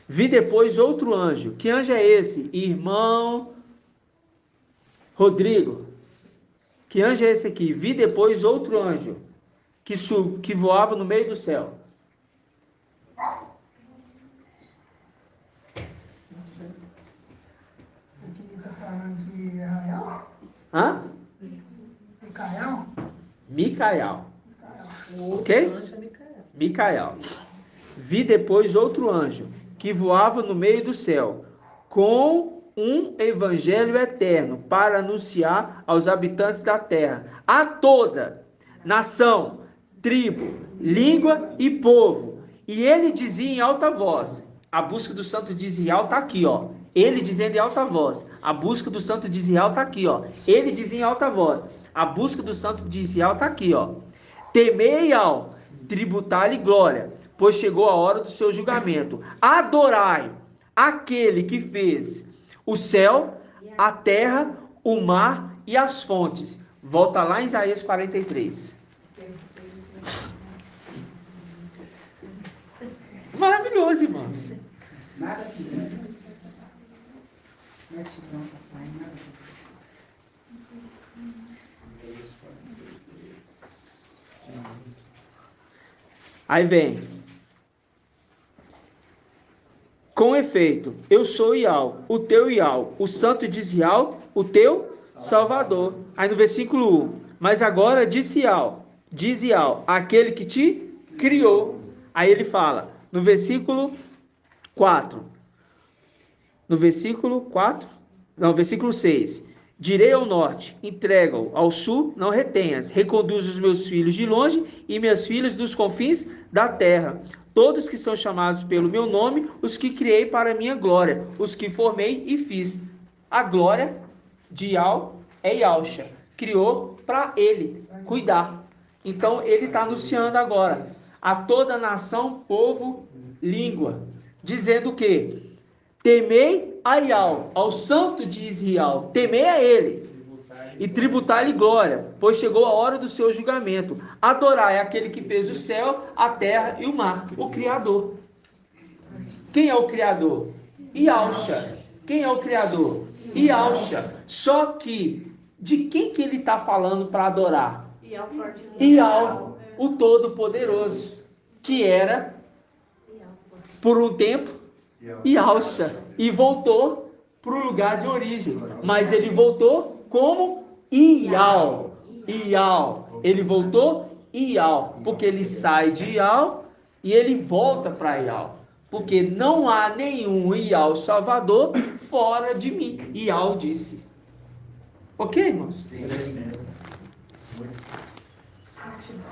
Vi depois outro anjo. Que anjo é esse? Irmão Rodrigo. Que anjo é esse aqui? Vi depois outro anjo que voava no meio do céu. O que está falando de Israel? Hã? Micael. O outro Ok? anjo é Micael. Micael. Vi depois outro anjo que voava no meio do céu, com um evangelho eterno para anunciar aos habitantes da terra, a toda nação, tribo, língua e povo. E ele dizia em alta voz, a busca do santo de Israel está aqui, ó. Ele dizendo em alta voz, a busca do santo de Israel está aqui, ó. Ele dizia em alta voz, a busca do santo de Israel está aqui, ó. Temei ao tributar-lhe glória, pois chegou a hora do seu julgamento. Adorai aquele que fez o céu, a terra, o mar e as fontes. Volta lá em Isaías 43. Maravilhoso, irmãos. Nada que isso. Gratidão, papai. Nada que Aí vem. Com efeito, eu sou Ial, o teu Ial, o santo de Israel, o teu Salvador. Aí no versículo 1. Mas agora diz Ial, aquele que te criou. Aí ele fala, no versículo 4. No versículo 4, não, versículo 6. Direi ao norte, entrega-o, ao sul, não retenhas. Reconduz os meus filhos de longe e minhas filhas dos confins da terra. Todos que são chamados pelo meu nome, os que criei para a minha glória, os que formei e fiz. A glória de Ial é Ialcha. Criou para ele cuidar. Então ele está anunciando agora a toda nação, povo, língua, dizendo o quê? Temei a Ial, ao santo de Israel, temei a ele, e tributai-lhe glória, pois chegou a hora do seu julgamento. Adorai aquele que fez o céu, a terra e o mar, o Criador. Quem é o Criador? Ialcha. Quem é o Criador? Ialcha. Só que, de quem que ele está falando para adorar? Ial, o Todo-Poderoso, que era, por um tempo, Ialcha, e voltou para o lugar de origem, mas ele voltou como Ial, ele voltou Ial, porque ele sai de Ial e ele volta para Ial, porque não há nenhum Ial Salvador fora de mim, Ial disse. Ok, irmãos? Sim.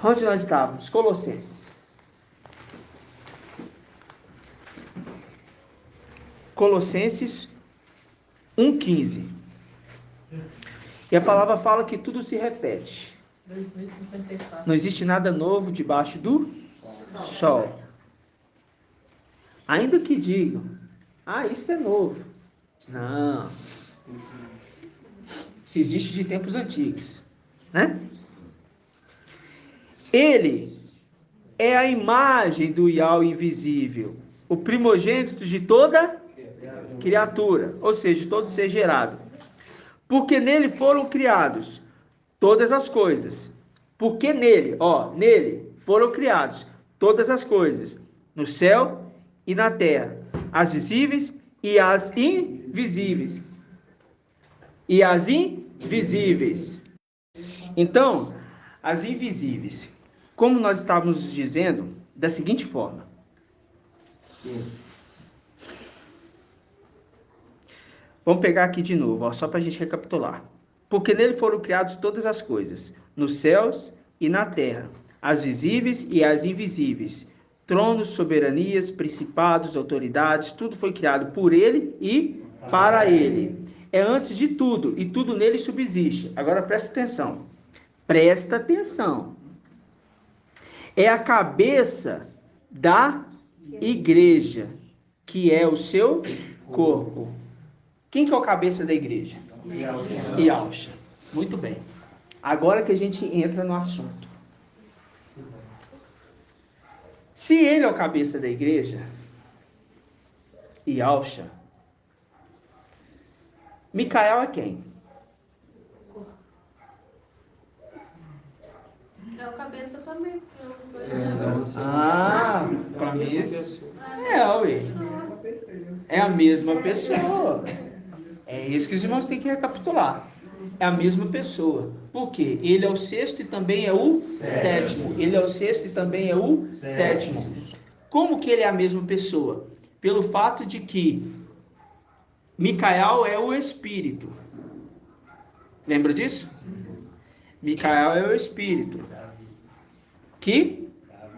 Onde nós estávamos? Colossenses. Colossenses 1,15. E a palavra fala que tudo se repete. 2054. Não existe nada novo debaixo do sol. Ainda que digam, isso é novo. Não. Se existe de tempos antigos, né? Ele é a imagem do Ial invisível, o primogênito de toda criatura, ou seja, todo ser gerado. Porque nele foram criados todas as coisas. Porque nele foram criados todas as coisas, no céu e na terra, as visíveis e as invisíveis. E as invisíveis. Então, as invisíveis, como nós estávamos dizendo, da seguinte forma. Vamos pegar aqui de novo, só para a gente recapitular. Porque nele foram criadas todas as coisas, nos céus e na terra, as visíveis e as invisíveis. Tronos, soberanias, principados, autoridades, tudo foi criado por ele e para ele. É antes de tudo, e tudo nele subsiste. Agora presta atenção. Presta atenção. É a cabeça da igreja, que é o seu corpo. Quem que é o cabeça da igreja? Ialcha. Muito bem. Agora que a gente entra no assunto. Se ele é o cabeça da igreja, Ialcha, Micael é quem? É o cabeça também. Para mim é a mesma pessoa. É isso que os irmãos têm que recapitular. É a mesma pessoa. Por quê? Ele é o sexto e também é o sétimo. Ele é o sexto e também é o sétimo. Como que ele é a mesma pessoa? Pelo fato de que Micael é o espírito. Lembra disso? Micael é o espírito que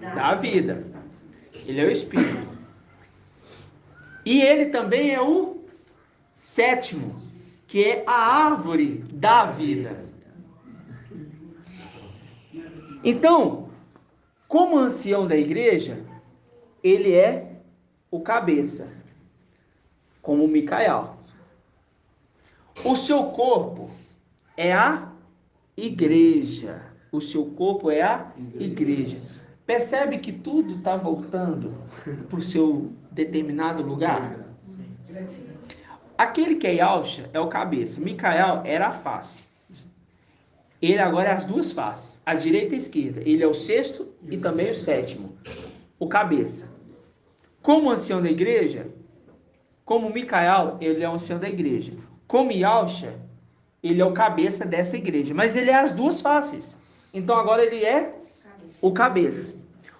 dá a vida. Ele é o espírito. E ele também é o sétimo, que é a árvore da vida. Então, como ancião da igreja, ele é o cabeça, como Micael. O seu corpo é a igreja. O seu corpo é a igreja. Percebe que tudo está voltando para o seu determinado lugar? Aquele que é Yalcha é o cabeça. Micael era a face. Ele agora é as duas faces, a direita e a esquerda. Ele é o sexto e também o sétimo. O cabeça. Como ancião da igreja, como Micael, ele é o ancião da igreja. Como Yalcha, ele é o cabeça dessa igreja. Mas ele é as duas faces. Então agora ele é o cabeça.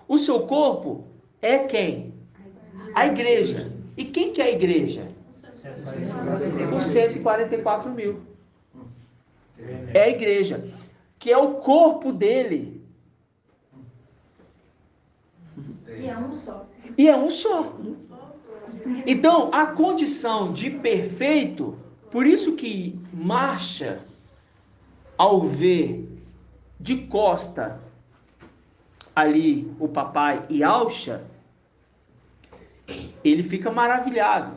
O seu corpo é quem? A igreja. E quem que é a igreja? Os 144 mil. É a igreja, que é o corpo dele. E é um só. E é um só. Então, a condição de perfeito, por isso que Marcha, ao ver de costa ali o papai e Alcha, ele fica maravilhado,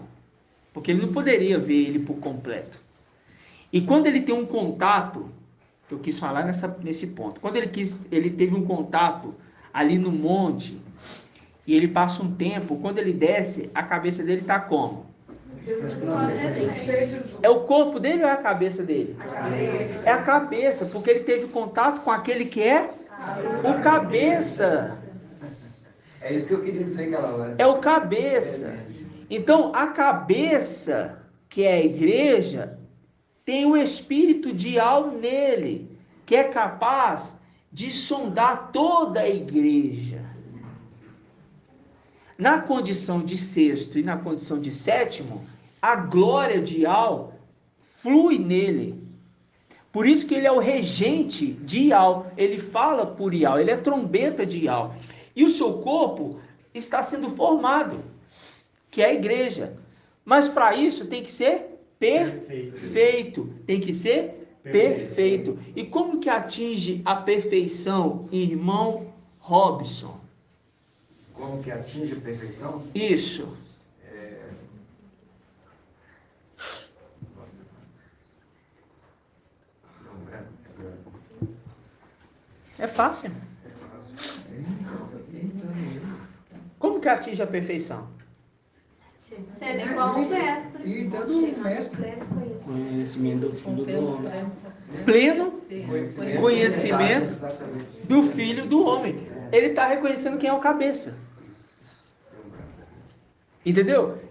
porque ele não poderia ver ele por completo. E quando ele tem um contato, eu quis falar nesse ponto, quando ele teve um contato ali no monte, e ele passa um tempo, quando ele desce, a cabeça dele está como? É o corpo dele ou é a cabeça dele? É a cabeça, porque ele teve contato com aquele que é o cabeça. É isso que eu queria dizer aquela hora. É o cabeça. Então, a cabeça, que é a igreja, tem o espírito de algo nele, que é capaz de sondar toda a igreja. Na condição de sexto e na condição de sétimo, a glória de Ial flui nele. Por isso que ele é o regente de Ial. Ele fala por Ial, ele é trombeta de Ial. E o seu corpo está sendo formado, que é a igreja. Mas para isso tem que ser perfeito. Tem que ser perfeito. E como que atinge a perfeição, irmão Robson? Como que atinge a perfeição? Isso. É fácil. Como que atinge a perfeição? Ser igual ao mestre. E dando festa. Conhecimento do Filho do Homem. Pleno conhecimento do Filho do Homem. Ele está reconhecendo quem é o cabeça. Entendeu?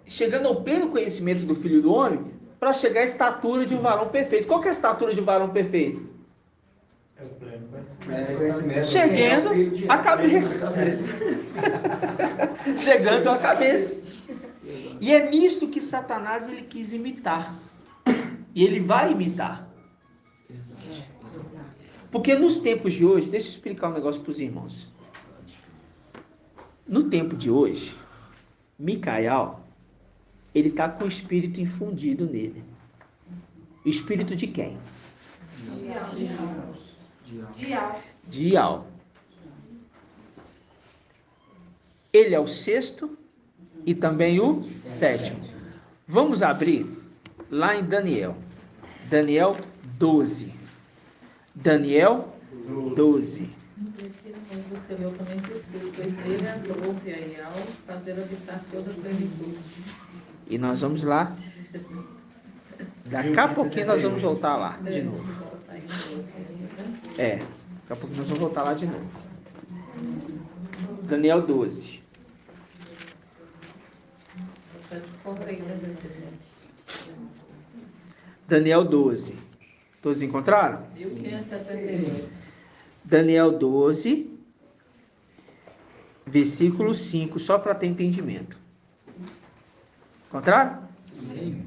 Chegando ao pleno conhecimento do Filho do Homem, para chegar à estatura de um varão perfeito. Qual que é a estatura de um varão perfeito? É o pleno Conhecimento. Chegando à cabeça. Chegando à cabeça. E é nisto que Satanás ele quis imitar. E ele vai imitar. Porque nos tempos de hoje, deixa eu explicar um negócio para os irmãos. No tempo de hoje, Micael, ele está com o espírito infundido nele. O espírito de quem? De Ial. Ele é o sexto e também o sétimo. Vamos abrir lá em Daniel. Daniel 12. Daniel 12. Você leu também que escrito, pois nele aprove a Ial fazer habitar toda a plenitude. E nós vamos lá. Daqui a pouquinho nós vamos voltar lá de novo. Daqui a pouquinho nós vamos voltar lá de novo. Daniel 12. Daniel 12. Todos encontraram? 1578. Daniel 12, versículo 5, só para ter entendimento. Encontraram? Sim.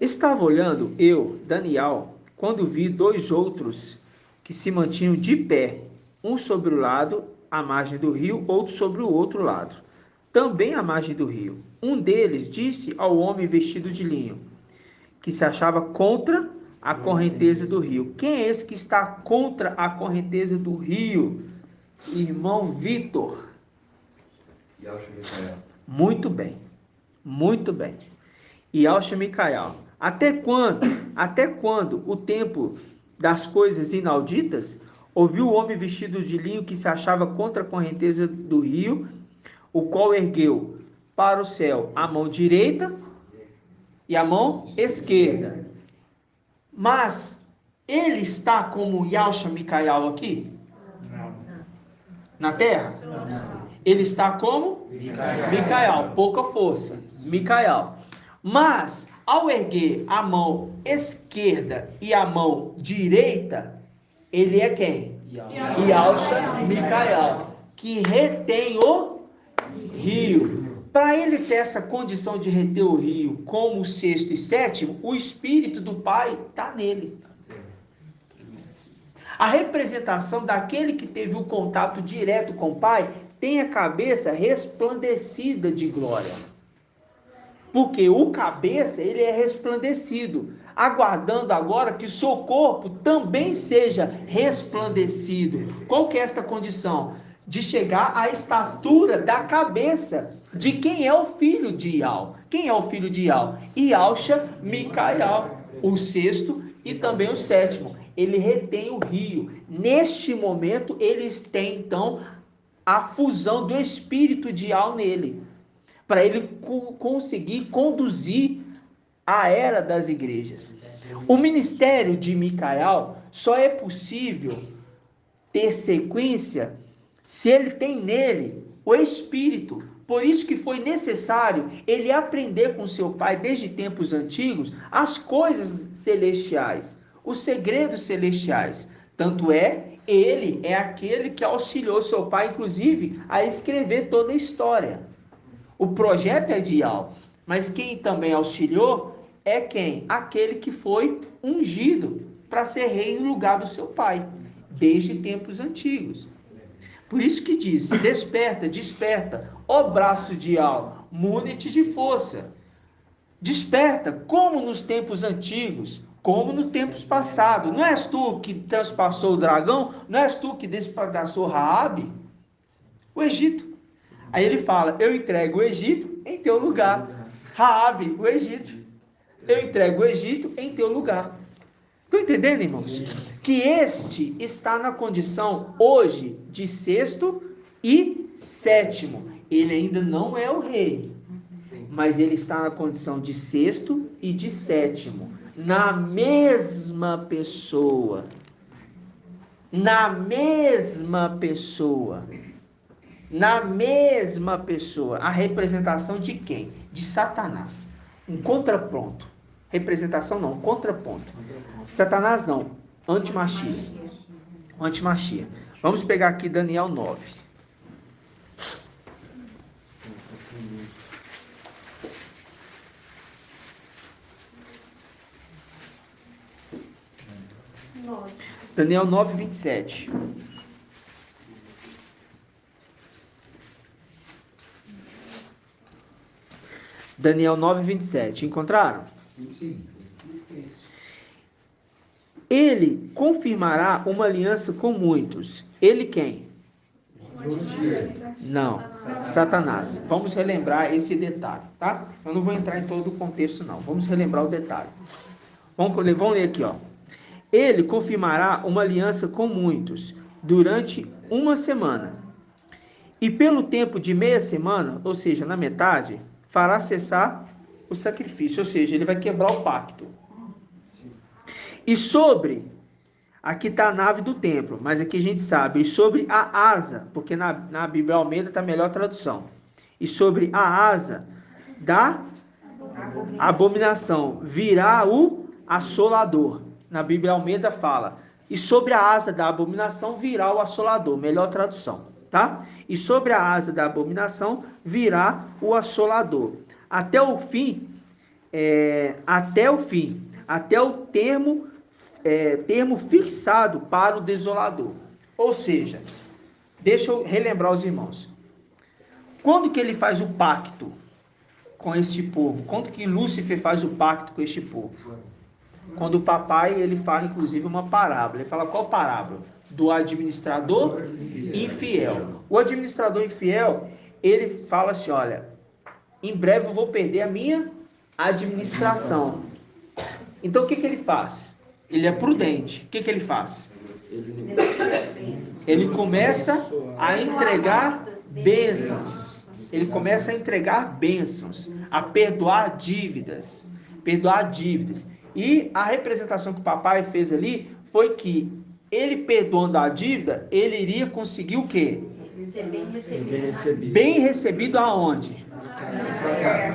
Estava olhando eu, Daniel, quando vi dois outros que se mantinham de pé, um sobre o lado, à margem do rio, outro sobre o outro lado, também à margem do rio. Um deles disse ao homem vestido de linho, que se achava contra a correnteza do rio: quem é esse que está contra a correnteza do rio? Irmão Vitor. Muito bem, muito bem. Yalcha Micael. Até quando o tempo das coisas inauditas? Ouviu o homem vestido de linho que se achava contra a correnteza do rio, o qual ergueu para o céu a mão direita e a mão esquerda. Mas ele está como Yalcha Micael aqui? Não. Na terra? Não. Ele está como? Micael, pouca força. Micael. Mas, ao erguer a mão esquerda e a mão direita, ele é quem? Yalcha Micael, que retém o rio. Para ele ter essa condição de reter o rio como o sexto e sétimo, o Espírito do Pai está nele. A representação daquele que teve o contato direto com o Pai tem a cabeça resplandecida de glória. Porque o cabeça, ele é resplandecido, aguardando agora que seu corpo também seja resplandecido. Qual que é esta condição? De chegar à estatura da cabeça de quem é o filho de Ial. Quem é o filho de Ial? Yalcha Micael, o sexto e também o sétimo. Ele retém o rio. Neste momento, eles têm então a fusão do espírito de Ial nele, para ele conseguir conduzir a era das igrejas. O ministério de Micael só é possível ter sequência se ele tem nele o Espírito. Por isso que foi necessário ele aprender com seu pai, desde tempos antigos, as coisas celestiais, os segredos celestiais. Tanto é, ele é aquele que auxiliou seu pai, inclusive, a escrever toda a história. O projeto é de Ial, mas quem também auxiliou é quem? Aquele que foi ungido para ser rei no lugar do seu pai, desde tempos antigos. Por isso que diz: desperta, desperta, ó braço de Ial, mune-te de força. Desperta, como nos tempos antigos, como nos tempos passados. Não és tu que transpassou o dragão? Não és tu que despedaçou Raabe? O Egito. Aí ele fala: eu entrego o Egito em teu lugar. Raabe, o Egito. Eu entrego o Egito em teu lugar. Estão entendendo, irmãos? Sim. Que este está na condição hoje de sexto e sétimo. Ele ainda não é o rei, mas ele está na condição de sexto e de sétimo, na mesma pessoa. Na mesma pessoa. Na mesma pessoa. A representação de quem? De Satanás. Um contraponto. Representação não, contraponto. Satanás não, antimachia. Antimachia. Vamos pegar aqui Daniel 9. Daniel 9, 27. Daniel 9, 27. Encontraram? Sim. Ele confirmará uma aliança com muitos. Ele quem? Não, Satanás. Vamos relembrar esse detalhe, tá? Eu não vou entrar em todo o contexto, não. Vamos relembrar o detalhe. Vamos ler aqui, ó. Ele confirmará uma aliança com muitos durante uma semana. E pelo tempo de meia semana, ou seja, na metade, fará cessar o sacrifício, ou seja, ele vai quebrar o pacto. E sobre, aqui está a nave do templo, mas aqui a gente sabe, e sobre a asa, porque na Bíblia Almeida está a melhor tradução, e sobre a asa da abominação virá o assolador. na Bíblia Almeida fala, e sobre a asa da abominação virá o assolador, melhor tradução, tá? E sobre a asa da abominação virá o assolador, até o fim, até o termo fixado para o desolador. Ou seja, deixa eu relembrar os irmãos. Quando que ele faz o pacto com este povo? Quando que Lúcifer faz o pacto com este povo? Quando o papai, ele fala inclusive uma parábola. Ele fala qual parábola? Do administrador infiel. O administrador infiel, ele fala assim, olha, em breve eu vou perder a minha administração. Então o que ele faz? Ele é prudente. O que ele faz? Ele começa a entregar bênçãos. Ele começa a entregar bênçãos, a perdoar dívidas. E a representação que o papai fez ali foi que ele perdoando a dívida, ele iria conseguir o quê? Bem recebido aonde?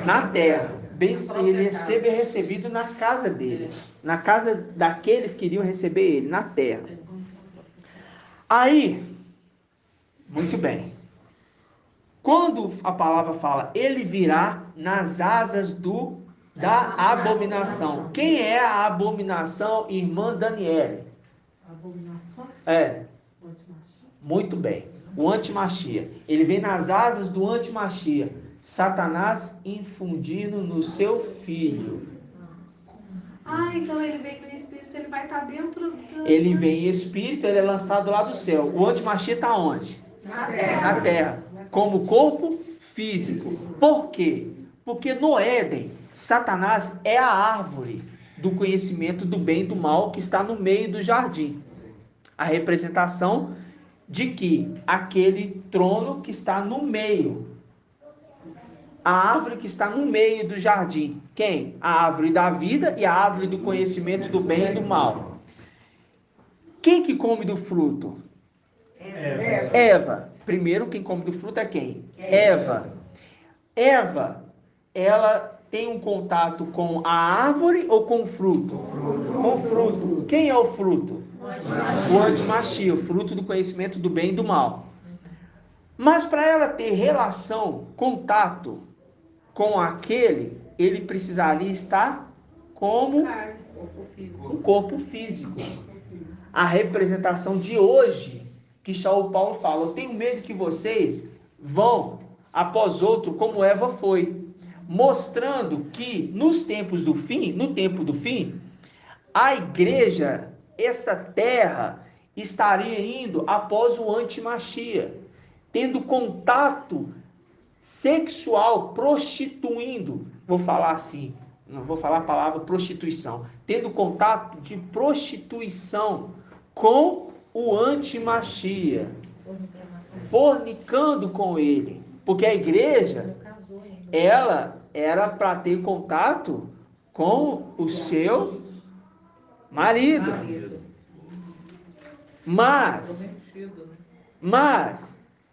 Na terra. Ele seria recebido na casa dele, na casa daqueles que iriam receber ele, na terra. Aí, muito bem. Quando a palavra fala, ele virá nas asas da abominação. Quem é a abominação, irmã Daniele? Abominação? Muito bem. O antimachia. Ele vem nas asas do antimachia. Satanás infundindo no seu filho. Então ele vem no espírito, ele vai estar dentro do... Ele vem em espírito, ele é lançado lá do céu. O antimachia está onde? Na terra. Como corpo físico. Por quê? Porque no Éden, Satanás é a árvore do conhecimento do bem e do mal que está no meio do jardim. A representação de que aquele trono que está no meio, a árvore que está no meio do jardim. Quem? A árvore da vida e a árvore do conhecimento do bem e do mal. Quem que come do fruto? Eva. Primeiro, quem come do fruto é quem? Eva. Eva, ela tem um contato com a árvore ou com o fruto? Com o fruto. Quem é o fruto? O antimachia, o fruto do conhecimento do bem e do mal. Mas para ela ter relação, contato com aquele, ele precisaria estar como um corpo físico. A representação de hoje, que Shaul Paulo fala, eu tenho medo que vocês vão após outro como Eva foi, mostrando que no tempo do fim, a igreja, essa terra, estaria indo após o antimachia, tendo contato sexual, prostituindo, vou falar assim, não vou falar a palavra prostituição, tendo contato de prostituição com o antimachia, fornicando com ele, porque a igreja, ela era para ter contato com o seu marido. Mas,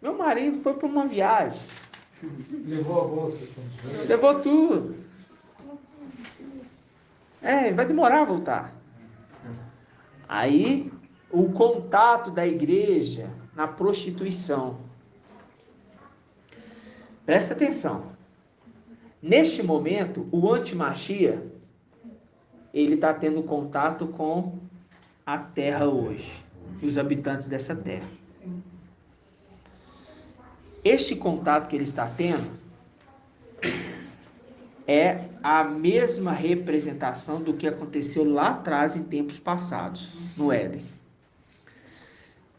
meu marido foi para uma viagem. Levou a bolsa. Levou tudo. Vai demorar a voltar. Aí, o contato da igreja na prostituição. Presta atenção. Neste momento, o antimachia, ele está tendo contato com a terra hoje, os habitantes dessa terra. Este contato que ele está tendo é a mesma representação do que aconteceu lá atrás em tempos passados, no Éden.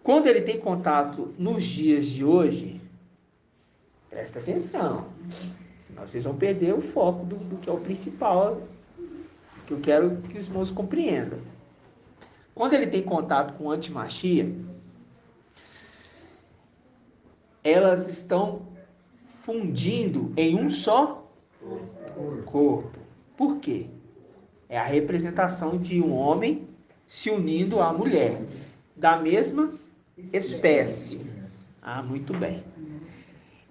Quando ele tem contato nos dias de hoje, presta atenção, senão vocês vão perder o foco do que é o principal, que eu quero que os irmãos compreendam. Quando ele tem contato com o antimachia, elas estão fundindo em um só corpo. Por quê? É a representação de um homem se unindo à mulher, da mesma espécie. Muito bem.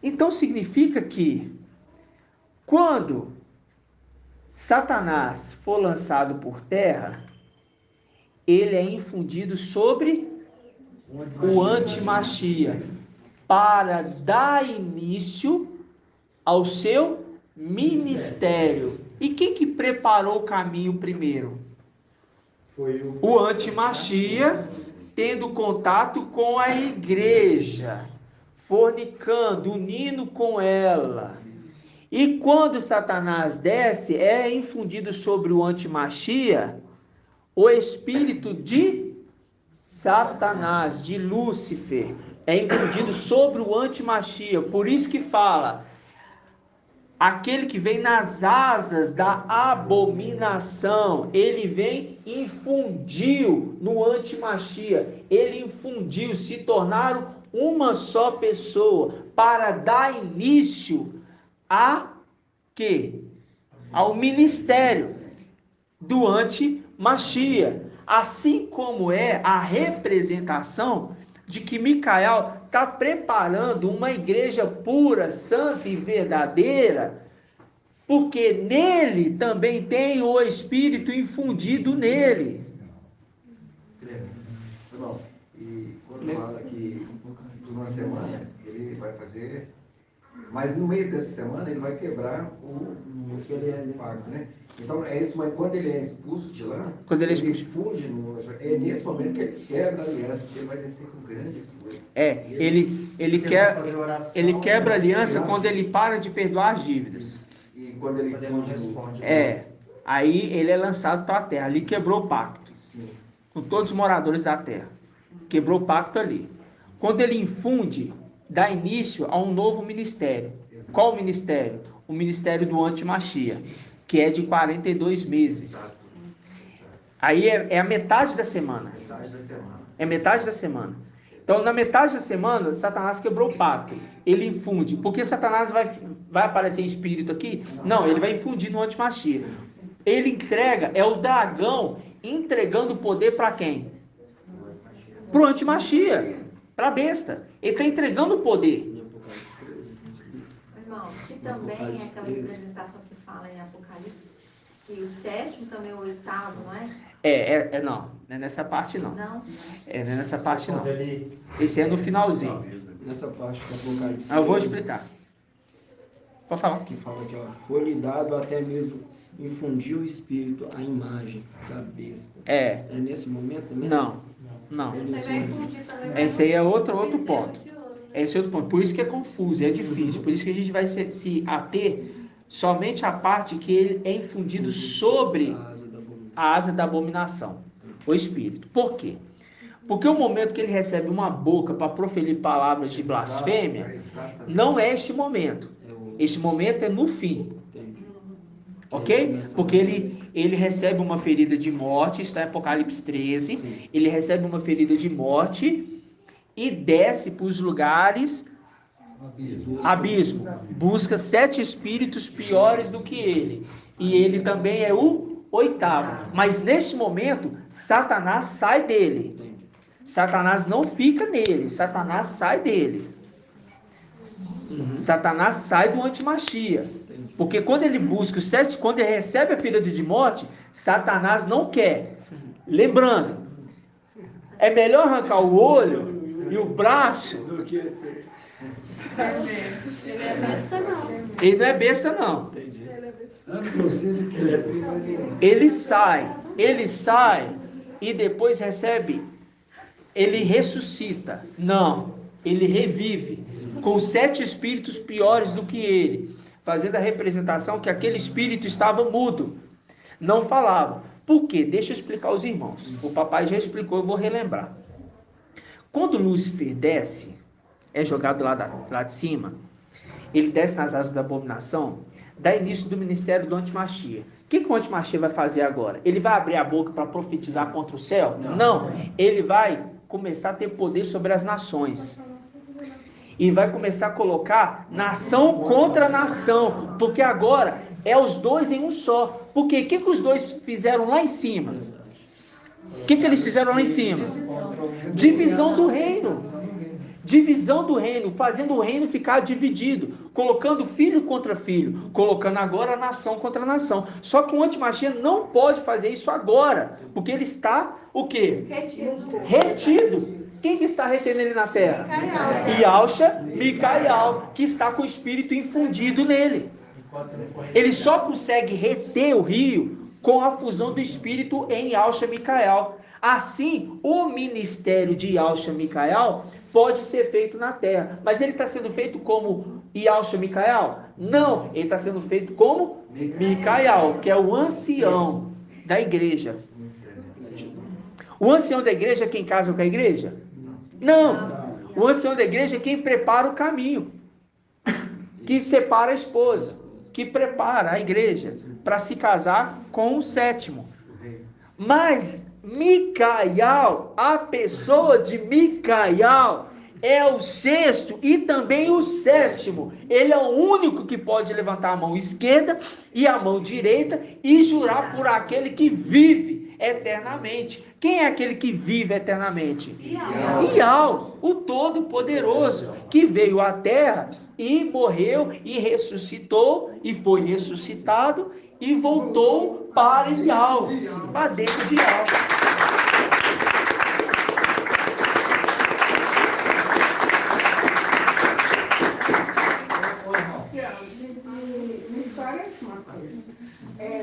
Então significa que quando Satanás for lançado por terra, ele é infundido sobre o antimachia, para dar início ao seu ministério. E quem que preparou o caminho primeiro? Foi O antimachia, tendo contato com a igreja, fornicando, unindo com ela. E quando Satanás desce, é infundido sobre o antimachia o espírito de Satanás, de Lúcifer. É infundido sobre o antimachia. Por isso que fala, aquele que vem nas asas da abominação, ele vem, infundiu no antimachia, ele infundiu, se tornaram uma só pessoa, para dar início a quê? Ao ministério do antimachia. Assim como é a representação de que Micael está preparando uma igreja pura, santa e verdadeira, porque nele também tem o Espírito infundido nele. Irmão, e quando fala que por uma semana ele vai fazer, mas no meio dessa semana ele vai quebrar o pacto, né? Então é isso, mas quando ele é expulso de lá, Quando ele é ele expulso. funde é nesse momento que ele quebra a aliança, porque ele vai descer com grande coisa. Ele quebra a aliança quando ele para de perdoar as dívidas. E quando ele funde Aí ele é lançado para a terra. Ali quebrou o pacto sim. com todos os moradores da terra. Quebrou o pacto ali. Quando ele infunde, dá início a um novo ministério. Qual o ministério? O ministério do antimachia, que é de 42 meses. Aí é a metade da semana. É metade da semana. Então, na metade da semana, Satanás quebrou o pacto. Ele infunde. Porque Satanás vai aparecer em espírito aqui? Não, ele vai infundir no antimachia. Ele entrega, é o dragão entregando o poder para quem? Para o antimachia, para a besta. Ele está entregando o poder. Irmão, que também é aquela representação que fala em Apocalipse, que o sétimo também é o oitavo, não é? Não é nessa parte não. Não? Não é nessa parte não. Esse é no finalzinho. Nessa parte do Apocalipse. Eu vou explicar. Pode falar. Que fala que foi-lhe dado até mesmo infundir o espírito, a imagem da besta. É nesse momento também? Não. Você vai infundir também. Esse aí é outro ponto. Esse é outro ponto. Por isso que é confuso, é difícil. Por isso que a gente vai se ater somente à parte que ele é infundido sobre a asa da abominação, o espírito. Por quê? Porque o momento que ele recebe uma boca para proferir palavras de blasfêmia, não é este momento. Este momento é no fim. Ok? Porque ele recebe uma ferida de morte, está em Apocalipse 13. Sim. Ele recebe uma ferida de morte e desce para os lugares abismo. Busca 7 espíritos piores do que ele. E ele também é o oitavo. Mas neste momento, Satanás sai dele. Satanás não fica nele. Satanás sai dele. Satanás sai do antimachia. Porque quando ele busca os 7, quando ele recebe a ferida de morte, Satanás não quer. Lembrando, é melhor arrancar o olho e o braço do que esse. Ele é besta, não. Ele não é besta, não. Ele sai e depois recebe, ele ressuscita. Não, ele revive com 7 espíritos piores do que ele, fazendo a representação que aquele espírito estava mudo, não falava. Por quê? Deixa eu explicar aos irmãos. O papai já explicou, eu vou relembrar. Quando Lúcifer desce, é jogado lá de cima, ele desce nas asas da abominação, dá início do ministério do antimachia. O que o antimachia vai fazer agora? Ele vai abrir a boca para profetizar contra o céu? Não. Ele vai começar a ter poder sobre as nações. E vai começar a colocar nação contra nação. Porque agora é os dois em um só. Porque o que os dois fizeram lá em cima? O que eles fizeram lá em cima? Divisão do reino. Divisão do reino, fazendo o reino ficar dividido, colocando filho contra filho, colocando agora nação contra nação. Só que o antimachia não pode fazer isso agora, porque ele está, o quê? Retido. Quem que está retendo ele na terra? Yahshua Micael, que está com o espírito infundido nele. Ele só consegue reter o rio com a fusão do espírito em Yahshua Micael. Assim, o ministério de Yahshua Micael pode ser feito na terra. Mas ele está sendo feito como Yahshua Micael? Não, ele está sendo feito como Micael, que é o ancião da igreja. O ancião da igreja é quem casa com a igreja? Não. O ancião da igreja é quem prepara o caminho, que separa a esposa, que prepara a igreja para se casar com o sétimo. Mas Micael, a pessoa de Micael, é o sexto e também o sétimo. Ele é o único que pode levantar a mão esquerda e a mão direita e jurar por aquele que vive eternamente. Quem é aquele que vive eternamente? Ial, o Todo-Poderoso, que veio à terra e morreu e ressuscitou e foi ressuscitado e voltou para Ial, para dentro de Ial. Me esclarece uma coisa.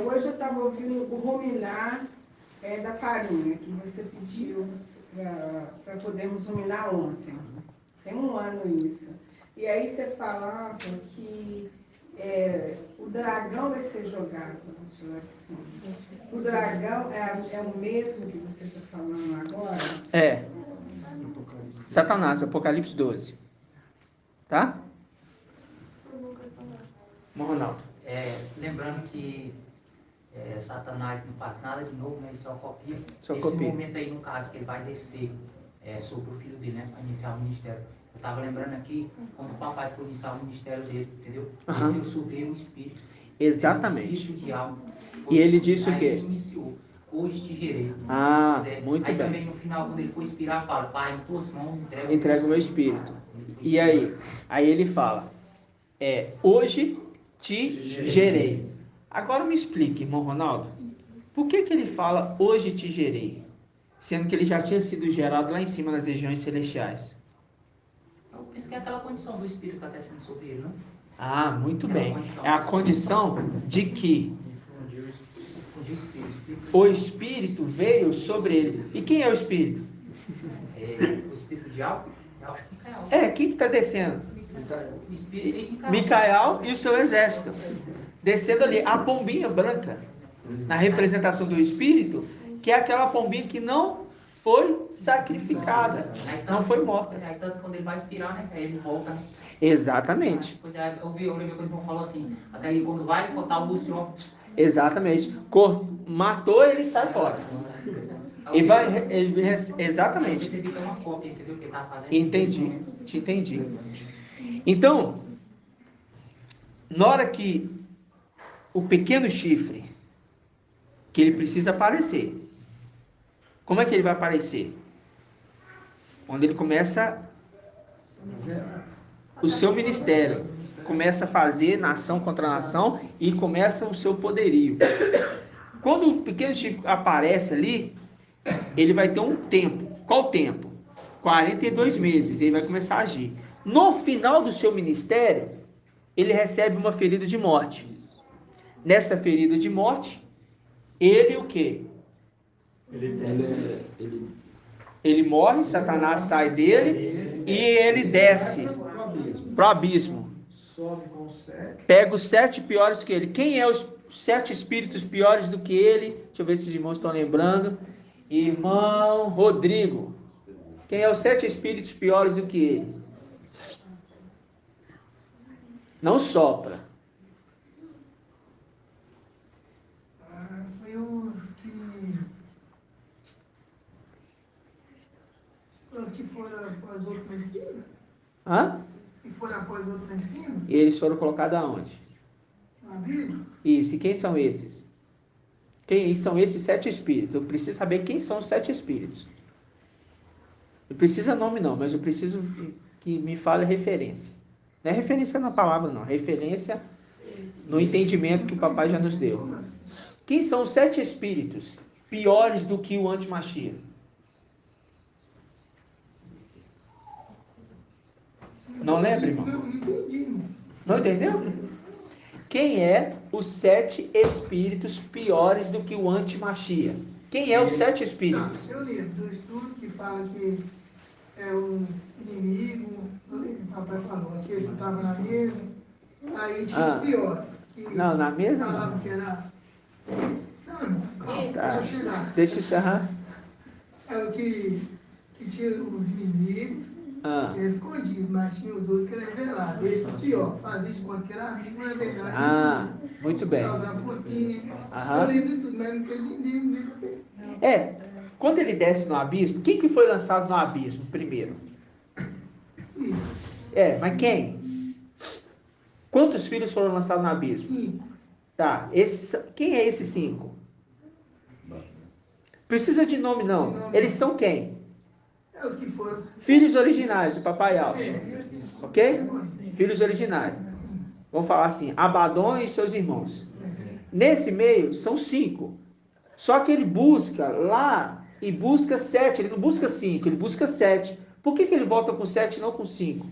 Hoje eu estava ouvindo o ruminar da farinha, que você pediu para podermos ruminar ontem. Tem um ano isso. E aí você falava que o dragão vai ser jogado de lá de cima. O dragão é o mesmo que você está falando agora? É. Satanás, Apocalipse 12. Tá? Ronaldo. Lembrando que Satanás não faz nada de novo, né? Ele só copia. Esse momento aí, no caso, que ele vai descer sobre o filho dele, né? Para iniciar o ministério. Eu estava lembrando aqui, quando o papai foi iniciar o ministério dele, entendeu? Desceu sobre o espírito. Exatamente. O espírito de alma. E ele disse o quê? Ele iniciou. Hoje te gerei. Muito aí bem. Também no final, quando ele for expirar, fala: Pai, em tuas mãos entrega o meu espírito. E aí? Aí ele fala: hoje te gerei. Agora me explique, irmão Ronaldo, por que ele fala hoje te gerei, sendo que ele já tinha sido gerado lá em cima nas regiões celestiais? Eu penso que é aquela condição do espírito que está descendo sobre ele, não? Muito bem. É a condição de que o espírito veio sobre ele. E quem é o espírito? O espírito de algo? Quem que está descendo? O espírito de Micael e o seu exército. Descendo ali, a pombinha branca, na representação do espírito, que é aquela pombinha que não foi sacrificada, não foi morta. Aí tanto quando ele vai expirar, né? Aí ele volta, né? Exatamente. Pois é, eu lembro quando o irmão falou assim, até aí quando vai cortar o urso, ó. Exatamente. Matou, ele sai fora. E vai, exatamente. Eu percebi que é uma cópia, entendeu? Que ele estava fazendo. Entendi, te entendi. Então, na hora que o pequeno chifre, que ele precisa aparecer, como é que ele vai aparecer? Quando ele começa o seu ministério, começa a fazer nação contra nação e começa o seu poderio. Quando o pequeno chifre aparece ali, ele vai ter um tempo. Qual tempo? 42 meses. Ele vai começar a agir. No final do seu ministério, ele recebe uma ferida de morte. Nessa ferida de morte, ele o quê? Ele morre, Satanás sai dele e ele desce para o abismo. Pega os 7 piores que ele. Quem é os 7 espíritos piores do que ele? Deixa eu ver se os irmãos estão lembrando. Irmão Rodrigo. Quem é os 7 espíritos piores do que ele? Não sopra. Foi os que foram após outro lá em cima? Hã? Os que foram após outro lá em cima? E eles foram colocados aonde? No abismo? Isso. E quem são esses? Quem são esses 7 espíritos? Eu preciso saber quem são os 7 espíritos. Não precisa nome não, mas eu preciso que me fala referência. Não é referência na palavra, não. Referência no entendimento que o papai já nos deu. Quem são os 7 espíritos piores do que o antimachia? Não lembra, irmão? Não entendeu? Quem é os 7 espíritos piores do que o antimachia? Quem é os 7 espíritos? Eu li do estudo que fala que os inimigos, o papai falou, que esse estava na mesa, aí tinha os piores. Não, na mesa não. Falavam que era... Não, tá. deixa eu chegar. Deixa eu chegar. É o que tinha os inimigos, que era escondido, mas tinha os outros que eram revelados. Esses piores, faziam de conta que era amigo, mas na verdade... Muito bem. Causava cosquinha. Eu li do estudo, mas não estou entendendo. Quando ele desce no abismo, quem que foi lançado no abismo primeiro? Mas quem? Quantos filhos foram lançados no abismo? 5. Tá, quem é esses 5? Precisa de nome não. Eles são quem? Os que foram. Filhos originais do papai Alves. Ok? Filhos originais. Vamos falar assim, Abaddon e seus irmãos. Nesse meio, são 5. Só que ele busca lá e busca 7. Ele não busca 5, ele busca 7. Por que ele volta com 7 e não com 5?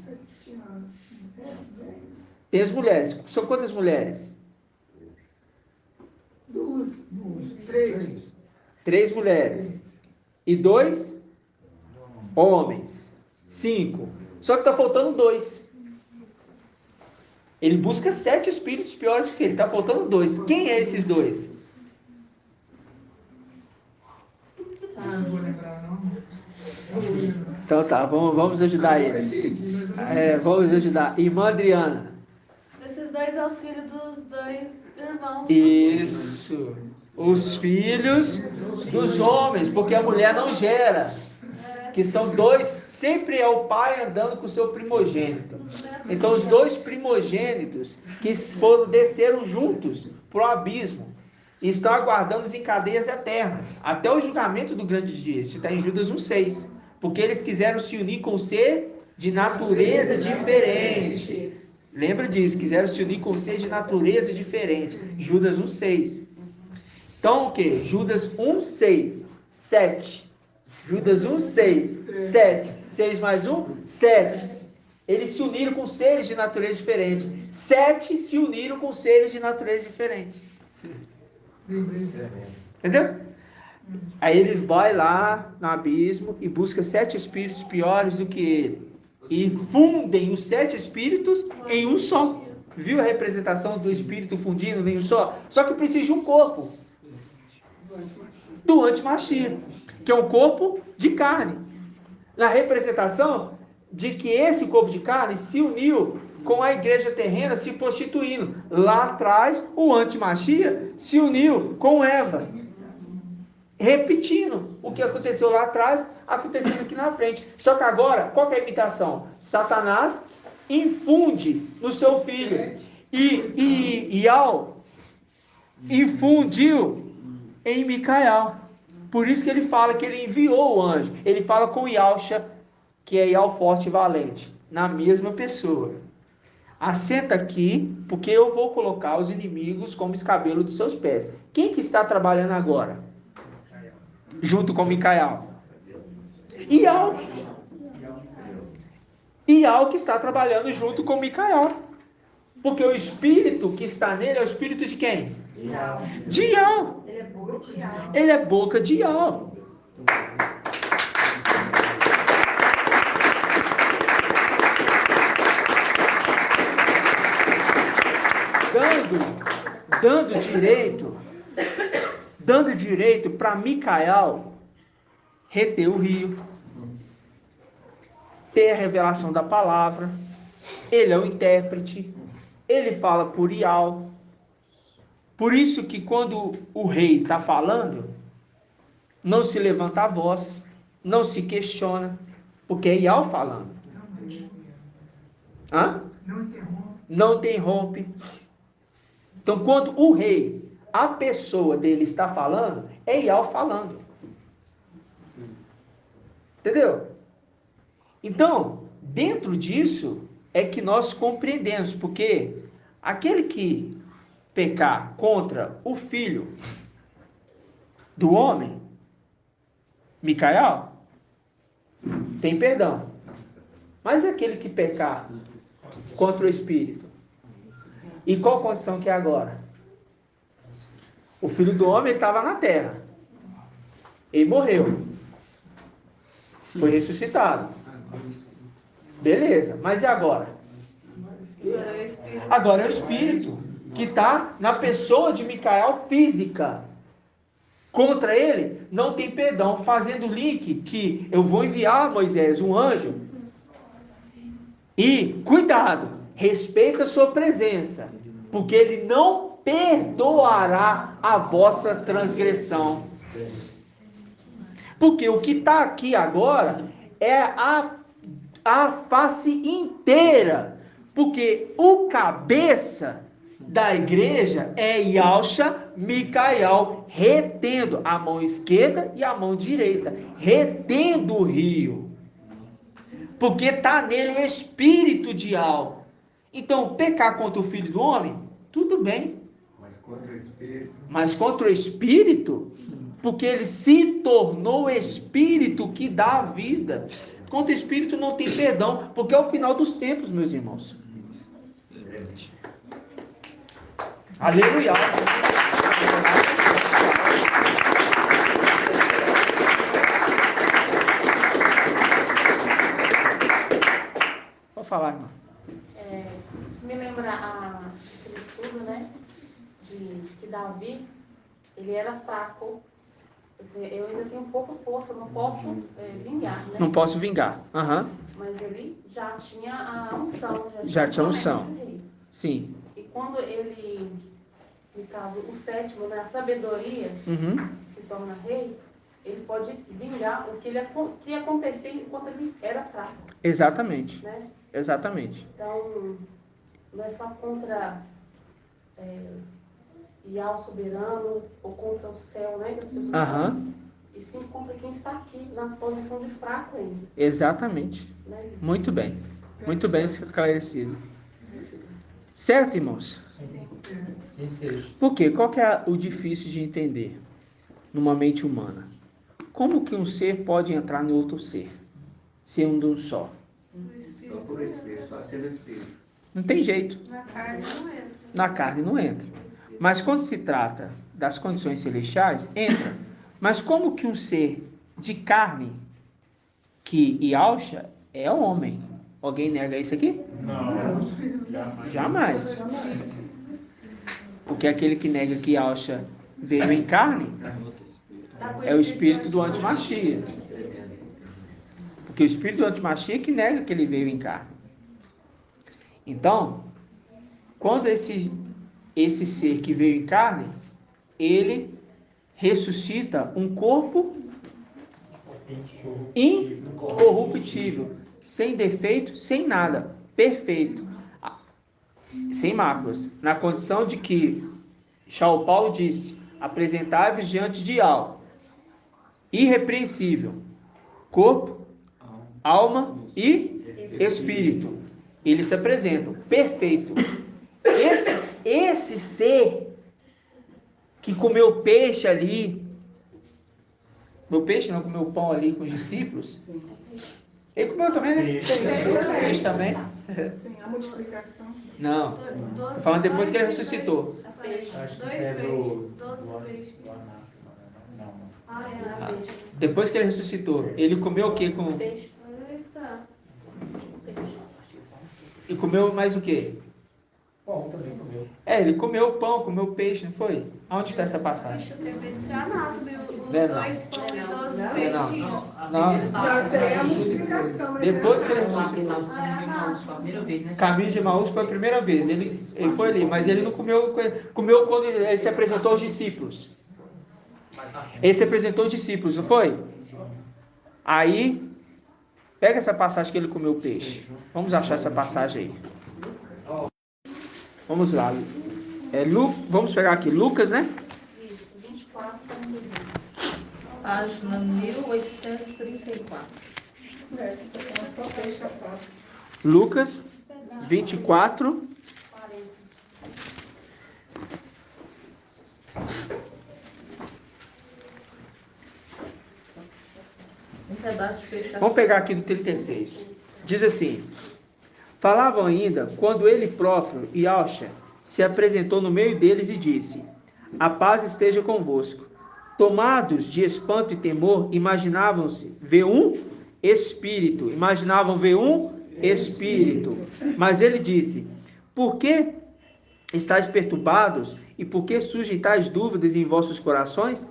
Tem as mulheres. São quantas mulheres? 2. 3. 3 mulheres. E 2 homens. 5. Só que está faltando 2. Ele busca 7 espíritos piores que ele. Está faltando 2. Quem é esses 2? Não vou lembrar, não. Então tá, vamos ajudar ele. Vamos ajudar. Irmã Adriana. Esses 2 são os filhos dos 2 irmãos. Isso. Os filhos dos homens, porque a mulher não gera. Que são 2, sempre é o pai andando com o seu primogênito. Então os 2 primogênitos que desceram juntos para o abismo e estão aguardando em cadeias eternas, até o julgamento do grande dia. Isso está em Judas 1,6. Porque eles quiseram se unir com o ser de natureza diferente. Lembra disso, quiseram se unir com o ser de natureza diferente. Judas 1,6. Então o que? Judas 1,6, 7. Judas 1,6, 7. 6 mais 1, 7. Eles se uniram com seres de natureza diferente. 7 se uniram com seres de natureza diferente. Entendeu? Aí eles vão lá no abismo e buscam 7 espíritos piores do que ele. E fundem os 7 espíritos em um só. Viu a representação do espírito fundindo em um só? Só que precisa de um corpo. Do antimachia, que é um corpo de carne. Na representação de que esse corpo de carne se uniu com a igreja terrena se prostituindo. Lá atrás, o antimachia se uniu com Eva. Repetindo o que aconteceu lá atrás, acontecendo aqui na frente. Só que agora, qual que é a imitação? Satanás infunde no seu filho. E Ial infundiu em Micael. Por isso que ele fala que ele enviou o anjo. Ele fala com Yalcha, que é Ial forte e valente, na mesma pessoa. Assenta aqui, porque eu vou colocar os inimigos como escabelo dos seus pés. Quem que está trabalhando agora? Junto com Micael. Ial que está trabalhando junto com Micael. Porque o espírito que está nele é o espírito de quem? De Ial. Ele é boca de Ial. Ele é boca de Ial. Dando direito para Micael reter o rio, ter a revelação da palavra. Ele é o intérprete, ele fala por Ial. Por isso que quando o rei está falando, não se levanta a voz, não se questiona, porque é Ial falando. Não interrompe. Então, quando o rei, a pessoa dele está falando, é Ial falando. Entendeu? Então, dentro disso é que nós compreendemos, porque aquele que pecar contra o filho do homem, Micael, tem perdão. Mas aquele que pecar contra o Espírito, e qual condição que é agora? O filho do homem estava na terra. Ele morreu. Foi ressuscitado. Beleza, mas e agora? Agora é o Espírito que está na pessoa de Micael física. Contra ele não tem perdão, fazendo o link que eu vou enviar a Moisés um anjo. E cuidado, respeita a sua presença, porque ele não perdoará a vossa transgressão. Porque o que está aqui agora é a face inteira. Porque o cabeça da igreja é Yahshua Micael, retendo a mão esquerda e a mão direita, retendo o rio. Porque está nele o espírito de algo. Então, pecar contra o filho do homem, tudo bem. Mas contra o espírito, porque ele se tornou o espírito que dá a vida. Contra o espírito não tem perdão, porque é o final dos tempos, meus irmãos. Aleluia. Pode falar, irmão. Isso me lembra aquele estudo, né? Que Davi, ele era fraco. Eu ainda tenho pouca força, não posso vingar, né? Não posso vingar. Uhum. Mas ele já tinha a unção. Já tinha unção. Sim. E quando ele, no caso, o sétimo, né, a sabedoria, se torna rei, ele pode vingar o que acontecia enquanto ele era fraco. Exatamente. Né? Exatamente. Então, não é só contra Yahweh soberano ou contra o céu, né? Que as pessoas fazem. E sim contra quem está aqui, na posição de fraco ainda. Exatamente. Né? Muito bem. Muito bem esclarecido. Certo, irmãos? Sim. Por quê? Qual que é o difícil de entender numa mente humana? Como que um ser pode entrar no outro ser? Ser um de um só? Só por espírito, só sendo espírito. Não tem jeito. Na carne não entra. Na carne não entra. Mas quando se trata das condições celestiais, entra. Mas como que um ser de carne, que Yahshua é homem? Alguém nega isso aqui? Não. Jamais. Porque aquele que nega que Yahshua veio em carne é o espírito do antimachia. Porque o espírito do antimachia que nega que ele veio em carne. Então, quando esse ser que veio em carne, ele ressuscita um corpo incorruptível, sem defeito, sem nada, perfeito, sem máculas, na condição de que São Paulo disse: apresentai-vos diante de algo irrepreensível, corpo, alma e espírito. Eles se apresentam perfeito. Esse ser que comeu peixe ali, comeu peixe não, comeu pão ali com os discípulos, ele comeu também, né? Peixe também. Sim, a multiplicação. Não, tô falando depois que ele ressuscitou. Depois que ele ressuscitou, ele comeu o que com... E comeu mais o quê? Pão também comeu. Ele comeu pão, comeu peixe, não foi? Aonde está essa passagem? Não. Depois que ele ressuscitou. Caminho de Emaús foi a primeira vez. Ele foi ali, mas ele não comeu. Comeu quando ele se apresentou aos discípulos. Ele se apresentou aos discípulos, não foi? Aí, pega essa passagem que ele comeu peixe. Vamos achar essa passagem aí. Vamos lá. Vamos pegar aqui Lucas, né? Isso, 24. Página 1834. Lucas 24. Vamos pegar aqui do 36. Diz assim: falavam ainda quando ele próprio, Yahshua, se apresentou no meio deles e disse: a paz esteja convosco. Tomados de espanto e temor, imaginavam-se ver um espírito. Mas ele disse: por que estáis perturbados? E por que surgem tais dúvidas em vossos corações?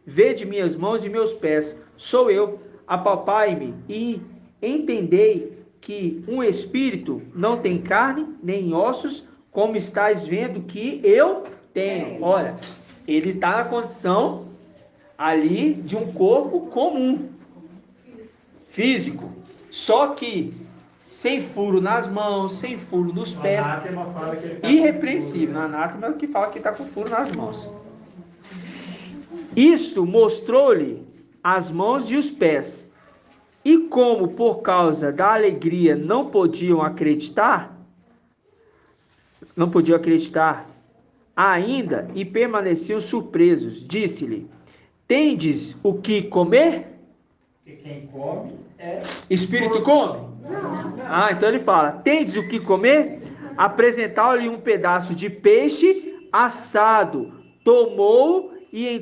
Vede minhas mãos e meus pés, sou eu. Apalpai-me e entendei que um espírito não tem carne nem ossos, como estáis vendo que eu tenho. Olha, ele está na condição ali de um corpo comum, físico, só que sem furo nas mãos, sem furo nos pés, irrepreensível. Na anátema que fala que está com furo nas mãos. Isso mostrou-lhe as mãos e os pés. E como por causa da alegria não podiam acreditar ainda, e permaneciam surpresos, disse-lhe: tendes o que comer? Porque quem come é... Espírito come? Ah, então ele fala: tendes o que comer? Apresentaram-lhe um pedaço de peixe assado, tomou e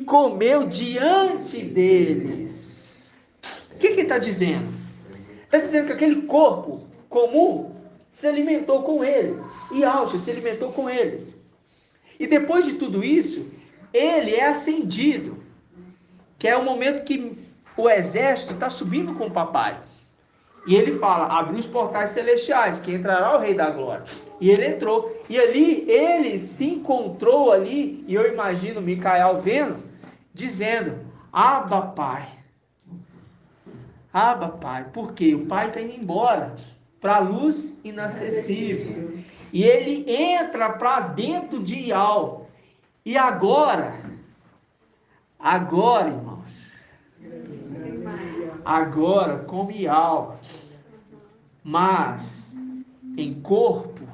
comeu diante deles. O que ele está dizendo? Está dizendo que aquele corpo comum se alimentou com eles. E Yahshua se alimentou com eles. E depois de tudo isso, ele é ascendido. Que é o momento que o exército está subindo com o papai. E ele fala: abriu os portais celestiais, que entrará o Rei da Glória. E ele entrou. E ali, ele se encontrou ali, e eu imagino Micael vendo, dizendo: Abba, Pai. Abba, Pai. Por quê? O Pai está indo embora para a luz inacessível. E ele entra para dentro de Yahweh. E agora, irmãos, agora como Yahweh, mas em corpo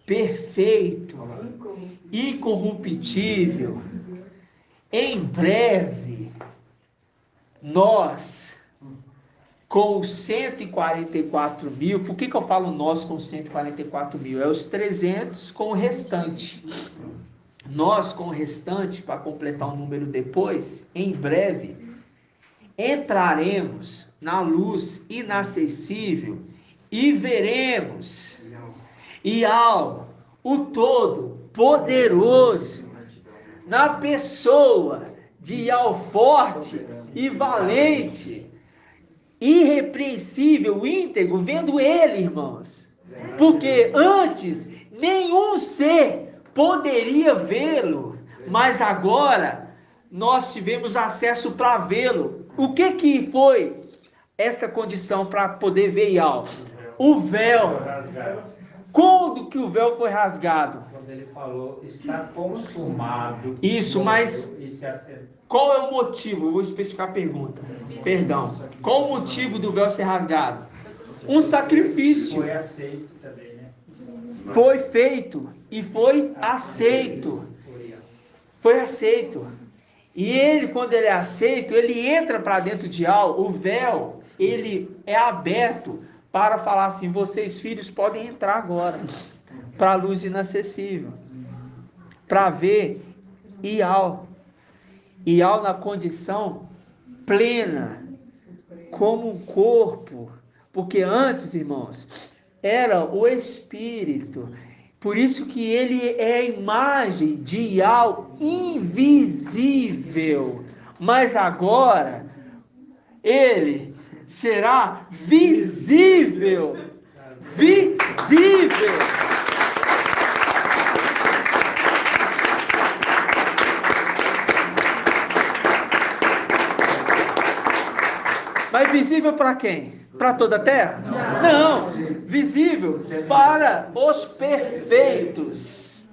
perfeito, incorruptível, em breve, nós, com os 144 mil, por que eu falo nós com os 144 mil? É os 300 com o restante. Nós com o restante, para completar o número depois, em breve, entraremos na luz inacessível e veremos Yahweh, o Todo-Poderoso, na pessoa de Yahweh forte e valente, irrepreensível, íntegro, vendo ele, irmãos. Porque antes nenhum ser poderia vê-lo, mas agora nós tivemos acesso para vê-lo. O que foi essa condição para poder ver Yahweh? O véu. Quando que o véu foi rasgado? Quando ele falou: está consumado. Isso, mas qual é o motivo? Eu vou especificar a pergunta. Perdão. Qual o motivo do véu ser rasgado? Um sacrifício. Foi aceito também, né? Foi feito e foi aceito. Foi aceito. E ele, quando ele é aceito, ele entra para dentro de algo. O véu, ele é aberto para falar assim: vocês filhos podem entrar agora para a luz inacessível, para ver Yahweh na condição plena, como um corpo. Porque antes, irmãos, era o Espírito. Por isso que ele é a imagem de Yahweh invisível. Mas agora, ele será visível. Visível. Mas visível para quem? Para toda a terra? Não. Visível para os perfeitos.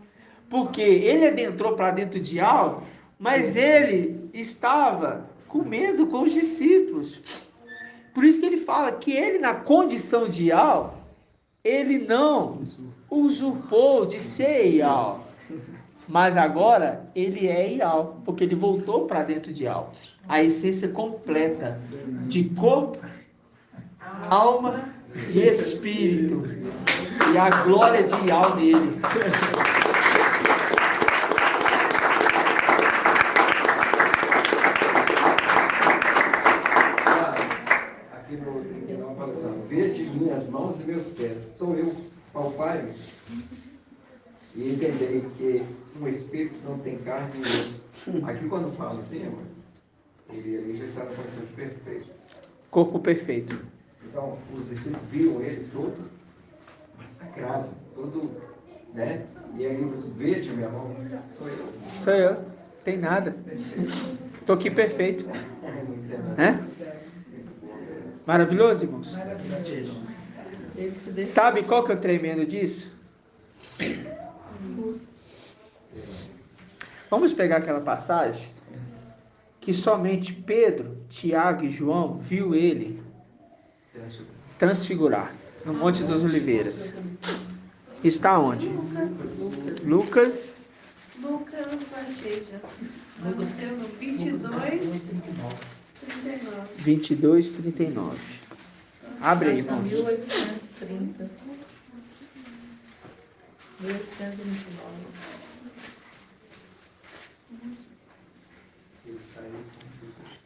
Porque ele adentrou para dentro de algo, mas ele estava Com medo, com os discípulos. Por isso que ele fala que ele, na condição de Ial, ele não usurpou de ser Ial. Mas agora ele é Ial, porque ele voltou para dentro de Ial. A essência completa de corpo, alma e espírito. E a glória de Ial nele. Aqui no 39 fala assim: vede minhas mãos e meus pés, sou eu, palpai-me, e entendei que um espírito não tem carne e osso. Aqui quando fala assim, ele já está na condição de perfeito. Corpo perfeito. Então, os discípulos viram ele todo massacrado, todo, né? E aí, vede minha mão, sou eu. Sou eu, tem nada. Estou aqui perfeito. Maravilhoso, irmãos? Sabe qual que é o tremendo disso? Vamos pegar aquela passagem que somente Pedro, Tiago e João viu ele transfigurar no Monte das Oliveiras. Está onde? Lucas. Achei já. Vamos ter no 22:39. 22:39. Abre aí, irmão. 1830. 1829.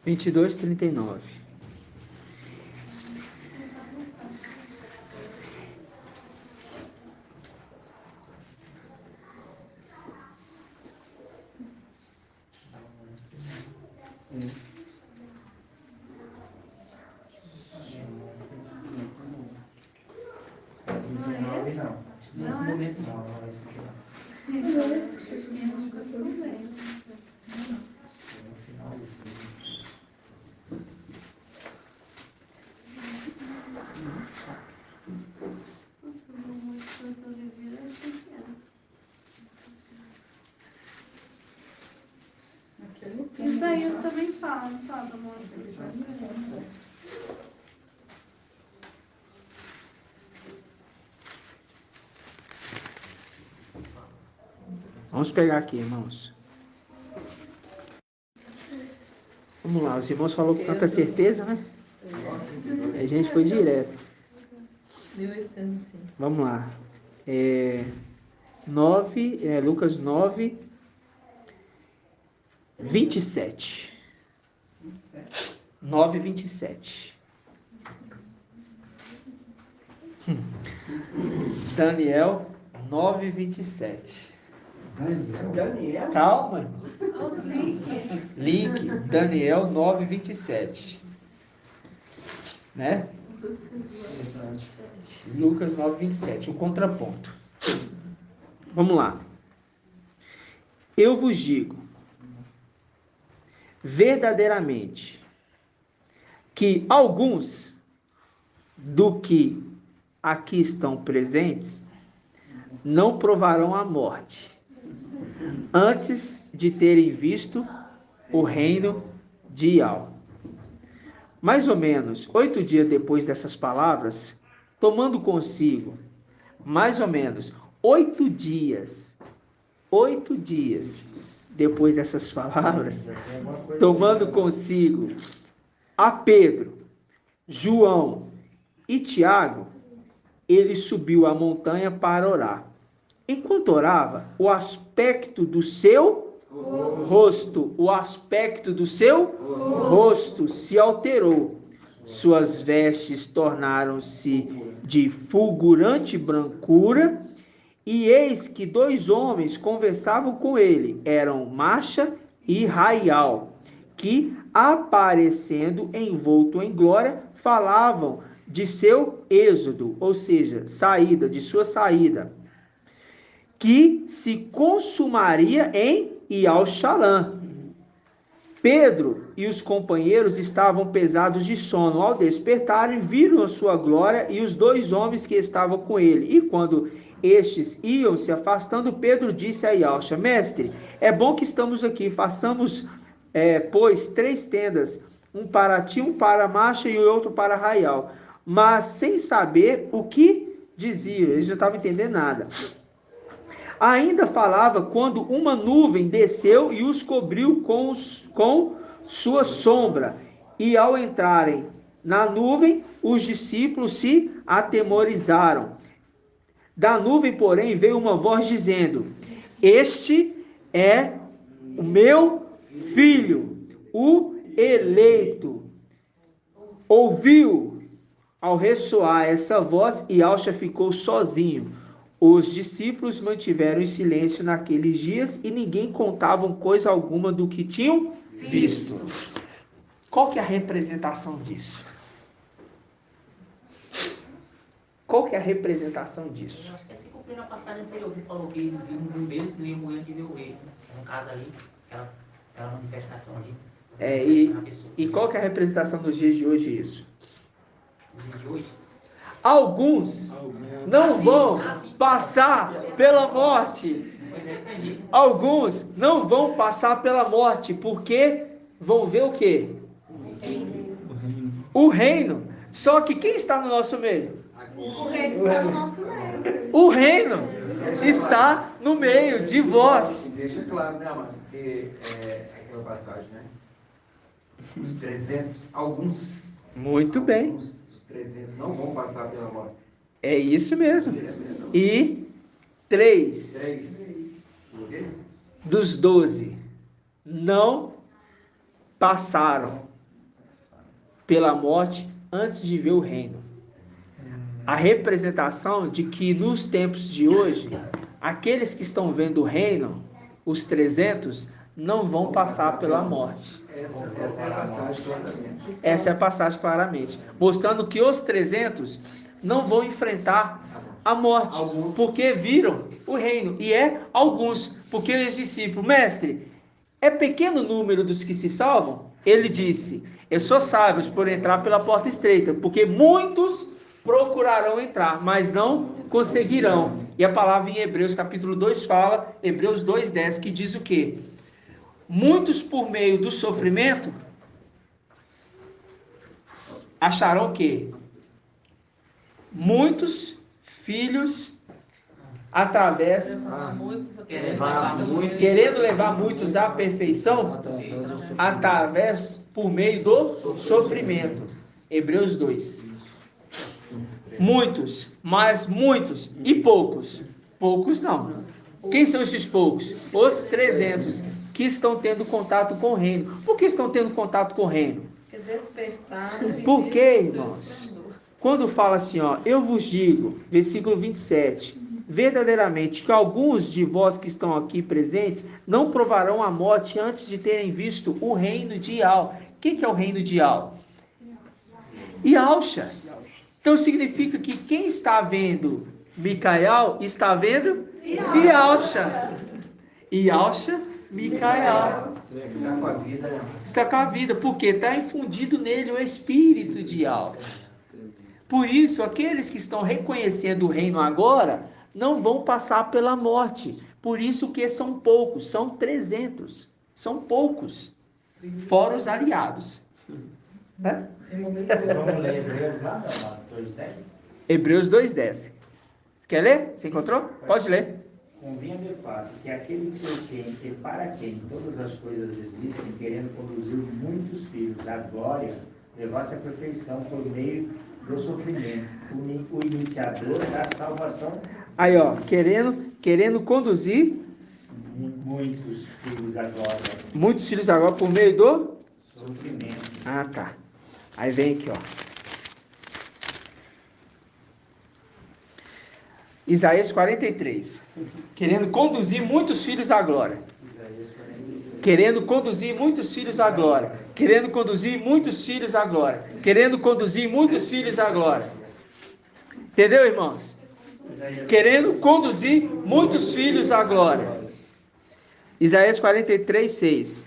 22:39. Não. Nesse momento não. Isaías também fala, não fala do monte. Vamos pegar aqui, irmãos. Vamos lá, os irmãos falaram com tanta certeza, né? A gente foi direto. 1805. Vamos lá. Lucas 9, 27. 9, 27. Daniel 9, 27. Daniel? Calma, irmãos. Link. Daniel 9, 27. Né? Lucas 9, 27. O contraponto. Vamos lá. Eu vos digo, verdadeiramente, que alguns do que aqui estão presentes não provarão a morte antes de terem visto o reino de Ial. Mais ou menos 8 dias depois dessas palavras, tomando consigo, mais ou menos 8 dias depois dessas palavras, tomando consigo a Pedro, João e Tiago, ele subiu a montanha para orar. Enquanto orava, o aspecto do seu rosto se alterou. Suas vestes tornaram-se de fulgurante brancura, e eis que 2 homens conversavam com ele, eram Macha e Raial, que, aparecendo envolto em glória, falavam de seu êxodo, ou seja, de sua saída, que se consumaria em Ial-Shalã. Pedro e os companheiros estavam pesados de sono. Ao despertarem, viram a sua glória e os 2 homens que estavam com ele. E quando estes iam se afastando, Pedro disse a Ial-Shalã: Mestre, é bom que estamos aqui, façamos pois 3 tendas, um para ti, um para Marcha e o outro para Arraial. Mas sem saber o que dizia, eles não estavam entendendo nada. Ainda falava quando uma nuvem desceu e os cobriu com sua sombra. E ao entrarem na nuvem, os discípulos se atemorizaram. Da nuvem, porém, veio uma voz dizendo: Este é o meu filho, o eleito. Ouviu ao ressoar essa voz e Alcha ficou sozinho. Os discípulos mantiveram em silêncio naqueles dias e ninguém contava coisa alguma do que tinham visto. Qual que é a representação disso? Qual que é a representação disso? Eu acho que é se cumprir na passagem anterior, que falou que viu um deles não ia morrer antes de ver o rei. No caso ali, aquela manifestação ali. E qual que é a representação dos dias de hoje isso? Os dias de hoje? Alguns não vão passar pela morte. Alguns não vão passar pela morte, porque vão ver o quê? O reino. Só que quem está no nosso meio? O reino está no nosso meio. O reino está no meio de vós. E deixa claro, né, Amado? Porque aquela passagem, né? Os 300, alguns. Muito bem. Os 300 não vão passar pela morte. É isso mesmo. E 3 dos 12 não passaram pela morte antes de ver o reino. A representação de que nos tempos de hoje, aqueles que estão vendo o reino, os 300, não vão passar pela morte. Essa é a passagem claramente. Essa é a passagem claramente. Mostrando que os 300 não vão enfrentar a morte, porque viram o reino. E alguns, porque os discípulos, mestre, é pequeno o número dos que se salvam? Ele disse, eu sou sábio por entrar pela porta estreita, porque muitos procurarão entrar, mas não conseguirão. E a palavra em Hebreus capítulo 2 fala, Hebreus 2:10, que diz o quê? Muitos por meio do sofrimento acharão o quê? Muitos filhos através, querendo levar muitos à perfeição, através, por meio do sofrimento. Hebreus 2. Muitos, mas muitos e poucos. Poucos não. Quem são esses poucos? Os 300 que estão tendo contato com o reino. Por que estão tendo contato com o reino? Por que, irmãos? Quando fala assim, eu vos digo, versículo 27, verdadeiramente que alguns de vós que estão aqui presentes não provarão a morte antes de terem visto o reino de Ial. O que é o reino de Ial? Ialcha. Então significa que quem está vendo Micael está vendo Ialcha. Ialcha, Micael. Está com a vida. Está com a vida, porque está infundido nele o espírito de Ial. Por isso, aqueles que estão reconhecendo o reino agora não vão passar pela morte. Por isso que são poucos, são 300. São poucos, fora os aliados. Né? Vamos ler Hebreus lá, 2:10? Hebreus 2:10. Quer ler? Você encontrou? Pode ler. Convinha de fato que aquele que para quem todas as coisas existem, querendo conduzir muitos filhos à glória, levasse à perfeição por meio do sofrimento, o iniciador da salvação. Aí, querendo conduzir muitos filhos à glória. Muitos filhos agora por meio do sofrimento. Ah, tá. Aí vem aqui, Isaías 43. Querendo conduzir muitos filhos à glória. Querendo conduzir muitos filhos à glória. Querendo conduzir muitos filhos à glória. Querendo conduzir muitos filhos à glória. Entendeu, irmãos? Querendo conduzir muitos filhos à glória. Isaías 43:6.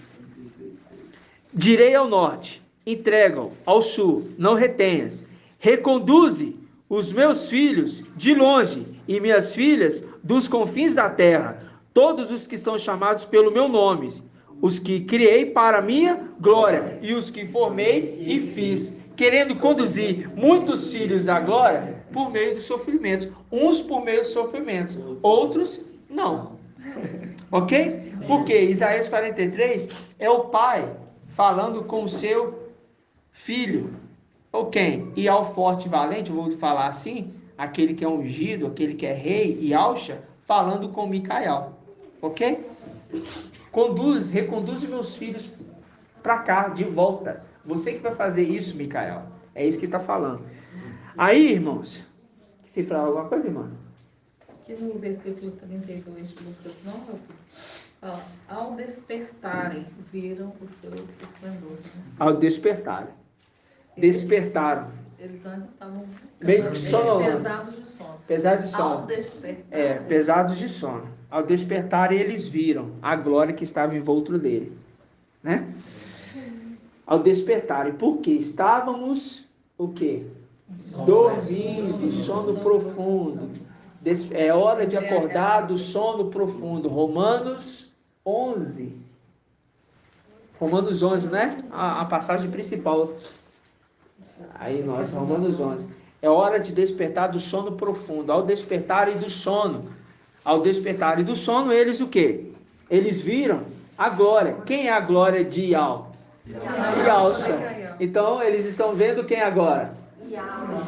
Direi ao norte, entrega-o ao sul, não retenhas. Reconduze os meus filhos de longe e minhas filhas dos confins da terra, todos os que são chamados pelo meu nome, os que criei para a minha glória, e os que formei e fiz, querendo conduzir muitos filhos à glória por meio dos sofrimentos, uns por meio dos sofrimentos, outros não. Ok? Porque Isaías 43 é o pai falando com o seu filho, ou quem? E ao forte e valente, eu vou falar assim, aquele que é ungido, aquele que é rei e alcha, falando com Micael. Ok? Reconduz meus filhos para cá, de volta. Você que vai fazer isso, Micael. É isso que está falando. Aí, irmãos, você fala alguma coisa, irmã? Aqui no versículo 32 de Lucas 9, fala, ao despertarem, viram o seu esplendor. Né? Ao despertarem. Despertaram. Eles antes estavam meio pesados de sono. Pesados de sono. Ao despertar. Pesados de sono. Ao despertar, eles viram a glória que estava em volta dele. Né? Ao despertarem. Porque estávamos, o quê? Dormindo, sono profundo. É hora de acordar do sono profundo. Romanos 11. Romanos 11, né? A passagem principal. Aí nós, Romanos 11. É hora de despertar do sono profundo. Ao despertarem do sono. Ao despertarem do sono, eles o quê? Eles viram a glória. Quem é a glória de Ial? Ialcha. Então, eles estão vendo quem agora?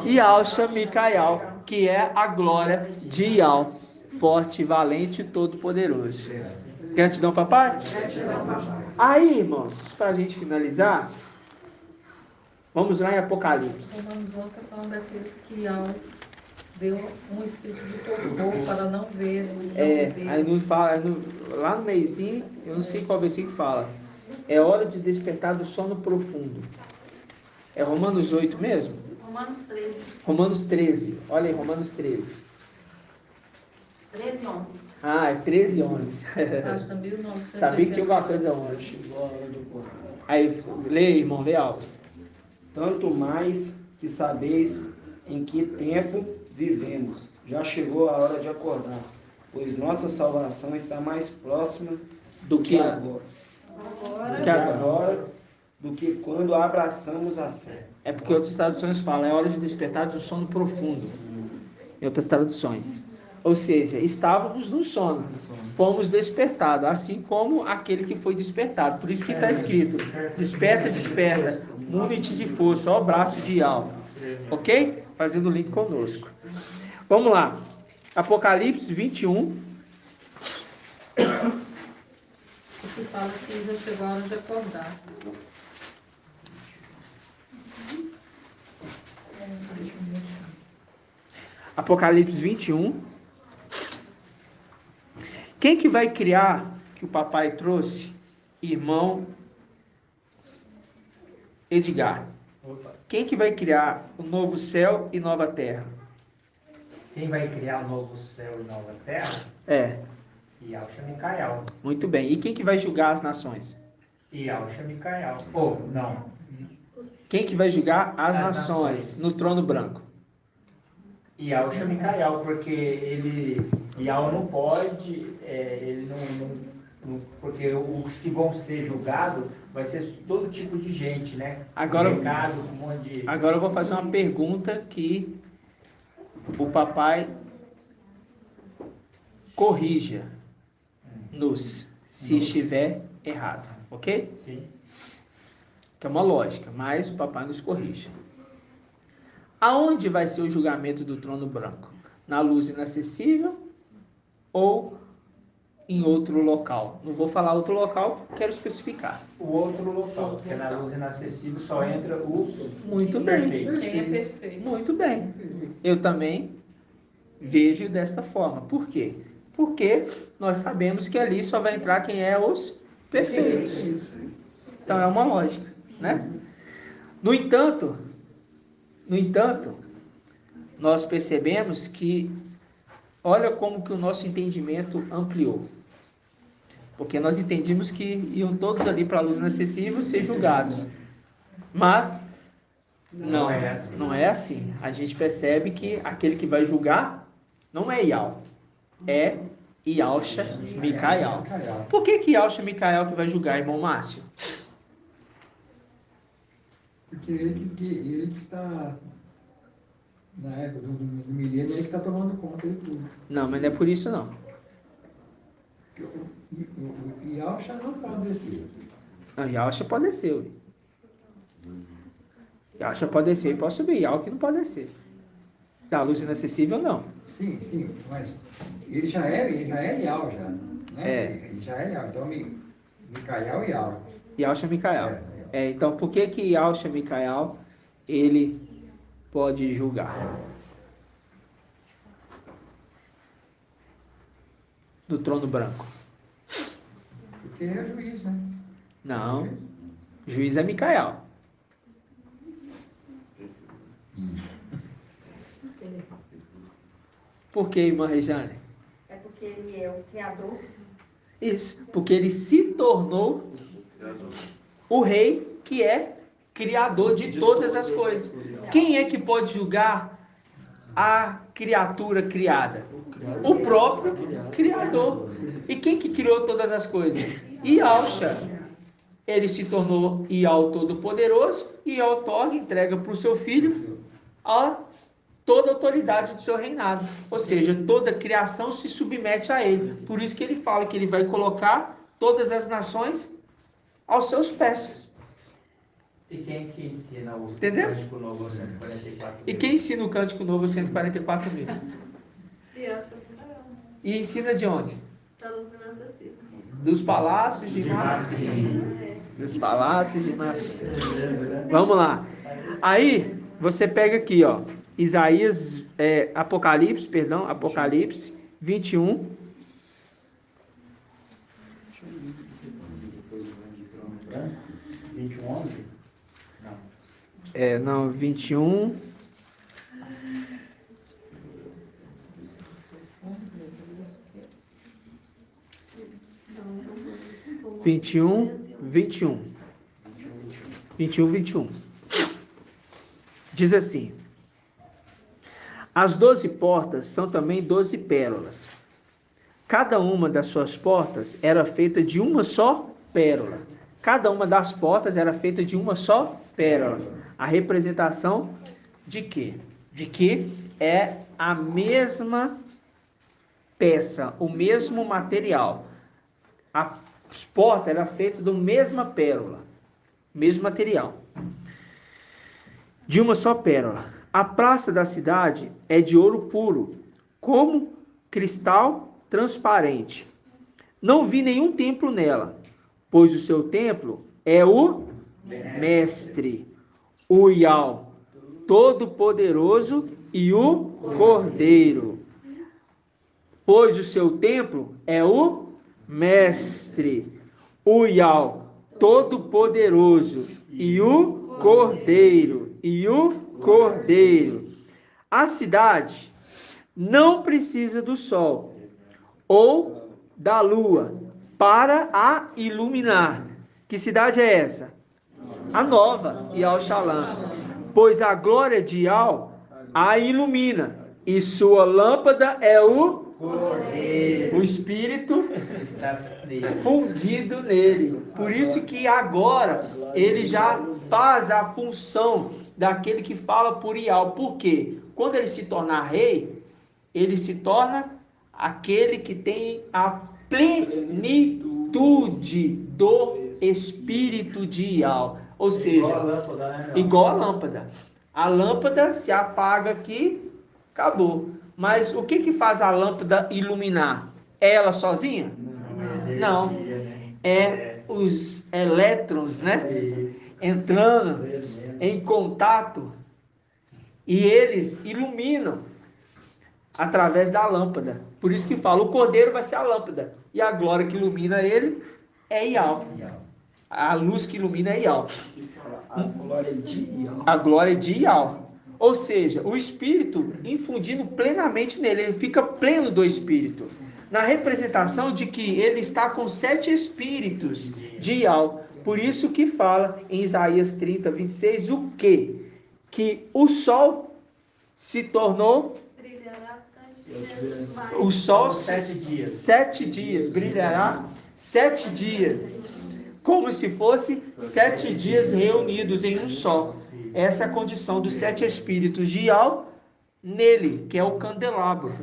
Ialcha Micael, que é a glória de Ial. Forte, valente e todo-poderoso. Gratidão, papai? Aí, irmãos, para a gente finalizar, vamos lá em Apocalipse. Romanos 11 está falando daqueles que Ial deu um espírito de torpor para não ver. Aí não fala, lá no meiozinho, eu não sei qual versículo fala. É hora de despertar do sono profundo. É Romanos 8 mesmo? Romanos 13. Romanos 13. Olha aí, Romanos 13. 13 e 11. Ah, é 13 e 11. Sabia que tinha alguma coisa 11. Aí, lê, irmão, lê alto. Tanto mais que sabeis em que tempo vivemos. Já chegou a hora de acordar, pois nossa salvação está mais próxima do que agora. Do que quando abraçamos a fé. É porque outras traduções falam, é hora de despertar de um sono profundo. Em outras traduções. Ou seja, estávamos no sono, fomos despertados, assim como aquele que foi despertado. Por isso que está escrito, desperta, desperta, une-te de força, ó braço de Ial. Ok? Fazendo o link conosco. Vamos lá. Apocalipse 21. Que fala que já chegou a hora de acordar. Apocalipse 21. Quem que vai criar, que o papai trouxe? Irmão Edgar. Quem que vai criar o novo céu e nova terra? Quem vai criar o novo céu e nova terra? Ialcha Micael. Muito bem. E quem que vai julgar as nações? Ialcha Micael. Não. Quem que vai julgar as nações no trono branco? Ialcha Micael, porque Ial não pode, ele não, porque os que vão ser julgados vai ser todo tipo de gente, né? Agora eu vou fazer uma pergunta que o papai corrija-nos se estiver errado, ok? Sim. Que é uma lógica, mas o papai nos corrija. Aonde vai ser o julgamento do trono branco? Na luz inacessível ou em outro local? Não vou falar outro local, quero especificar. O outro local, porque na luz inacessível só entra os Muito bem. Quem é perfeito. Muito bem. Eu também vejo desta forma. Por quê? Porque nós sabemos que ali só vai entrar quem é os perfeitos. Então é uma lógica, né? No entanto, nós percebemos que olha como que o nosso entendimento ampliou. Porque nós entendimos que iam todos ali para a luz inacessível ser julgados. Mas não é assim. A gente percebe que aquele que vai julgar não é Ial, é Yalcha Micael. Por que Yalcha Micael que vai julgar, irmão Márcio? Porque ele que está, na época do milênio, ele que está tomando conta de tudo. Não, mas não é por isso não. O Yalcha não pode descer. Não, Yalcha pode descer. Ué. Yalcha pode descer e pode subir. Yalcha não pode descer. Da luz inacessível, não. Sim, mas ele já é Yal, já. Né? Ele já é Yal. Então, Micael e Yal. Yalcha Micael. Então, por que Yalcha Micael ele pode julgar? Do trono branco. Porque ele é juiz, né? Não. Juiz é Micael. Por que, irmã Rejane? É porque ele é o Criador. Isso, porque ele se tornou o rei que é criador de todas as coisas. Quem é que pode julgar a criatura criada? O próprio Criador. E quem que criou todas as coisas? Yalcha. Ele se tornou Yal Todo-Poderoso e Yal Torg entrega para o seu filho toda a autoridade do seu reinado. Ou seja, toda a criação se submete a ele. Por isso que ele fala que ele vai colocar todas as nações aos seus pés. E quem que ensina o Cântico Novo 144 mil? E quem ensina o Cântico Novo 144 mil? E ensina de onde? Dos palácios de Marfim. Dos palácios de Marfim. Vamos lá. Aí, você pega aqui, ó. Apocalipse 21. Não, 21. 21. Diz assim: as 12 portas são também 12 pérolas. Cada uma das suas portas era feita de uma só pérola. Cada uma das portas era feita de uma só pérola. A representação de quê? De que é a mesma peça, o mesmo material. As portas eram feitas da mesma pérola, mesmo material. De uma só pérola. A praça da cidade é de ouro puro, como cristal transparente. Não vi nenhum templo nela, pois o seu templo é o Mestre, o Yal, Todo-Poderoso e o Cordeiro. Pois o seu templo é o Mestre, o Yal, Todo-Poderoso e o Cordeiro. A cidade não precisa do sol ou da lua para a iluminar. Que cidade é essa? A nova, Yal Shalom. Pois a glória de Yal a ilumina e sua lâmpada é o Espírito fundido nele. Por isso que agora ele já faz a função daquele que fala por Yal. Por quê? Quando ele se tornar rei, ele se torna aquele que tem a plenitude do Espírito de Yal. Ou seja, igual a lâmpada. A lâmpada se apaga aqui, acabou. Mas o que faz a lâmpada iluminar? É ela sozinha? Não. É os elétrons, né? Entrando em contato e eles iluminam através da lâmpada. Por isso que fala, o cordeiro vai ser a lâmpada e a glória que ilumina ele é Yal. A luz que ilumina é Yal. A glória de Yal. A glória de Yal. Ou seja, o Espírito infundindo plenamente nele, ele fica pleno do Espírito. Na representação de que ele está com 7 espíritos de Yal. Por isso que fala em Isaías 30, 26, o quê? Que o sol se tornou O sol 7 dias. 7 dias, brilhará 7 dias, como se fosse 7 dias reunidos em um só. Essa é a condição dos 7 espíritos de Ial nele, que é o candelabro.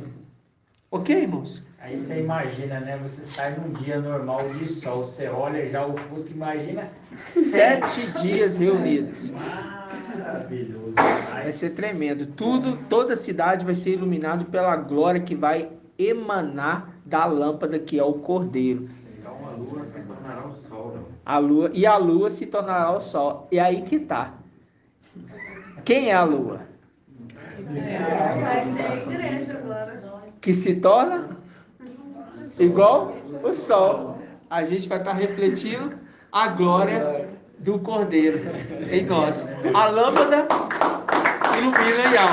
Ok, irmãos? Aí você imagina, né? Você sai num dia normal de sol, você olha já o fusco, imagina 7 dias reunidos. Maravilhoso. Vai ser tremendo. Toda a cidade vai ser iluminada pela glória que vai emanar da lâmpada que é o Cordeiro. Então a lua se tornará o sol, não? A lua se tornará o sol. E aí que tá. Quem é a lua? Vai ter igreja agora. Que se torna igual o sol. A gente vai estar refletindo a glória do Cordeiro em nós. A lâmpada ilumina Ial.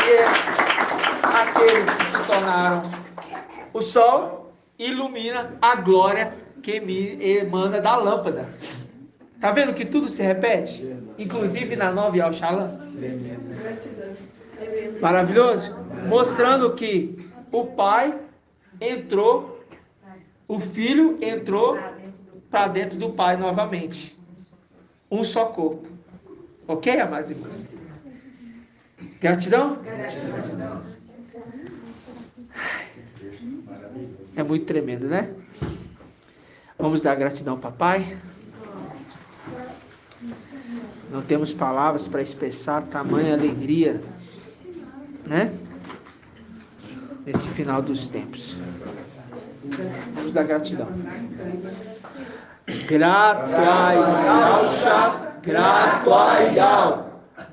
E aqueles que se tornaram o sol ilumina a glória que emana da lâmpada. Tá vendo que tudo se repete? Inclusive na nova Ial Shalom. Maravilhoso? Mostrando que o Pai entrou, o Filho entrou para dentro do Pai novamente. Um só corpo. Ok, amados irmãos? Gratidão? É muito tremendo, né? Vamos dar gratidão, papai. Não temos palavras para expressar tamanha alegria, né? Nesse final dos tempos. Vamos dar gratidão. Grato a Yahshua, grato a Yahweh,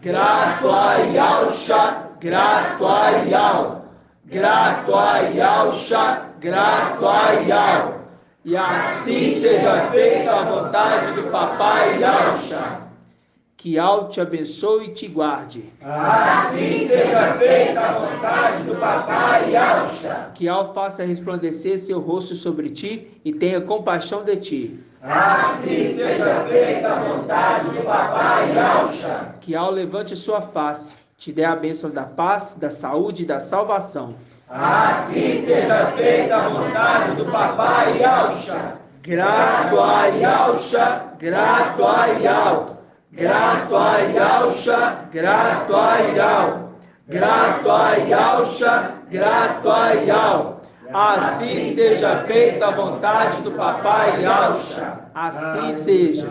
grato a Yahshua, grato a Yahweh, grato a Yahshua, grato a Yahweh. E assim seja feita a vontade do papai Yahshua. Que Al te abençoe e te guarde. Assim seja feita a vontade do papai Yahshua. Que Al faça resplandecer seu rosto sobre ti e tenha compaixão de ti. Assim seja feita a vontade do papai Yahshua. Que Al levante sua face, te dê a bênção da paz, da saúde e da salvação. Assim seja feita a vontade do papai Yahshua. Grato a Yahshua, grato a Yahweh. Grato a Yahshua, grato a Yahweh. Grato a Yahshua, grato a Yahweh. Assim seja feita a vontade do papai Yahshua. Assim seja.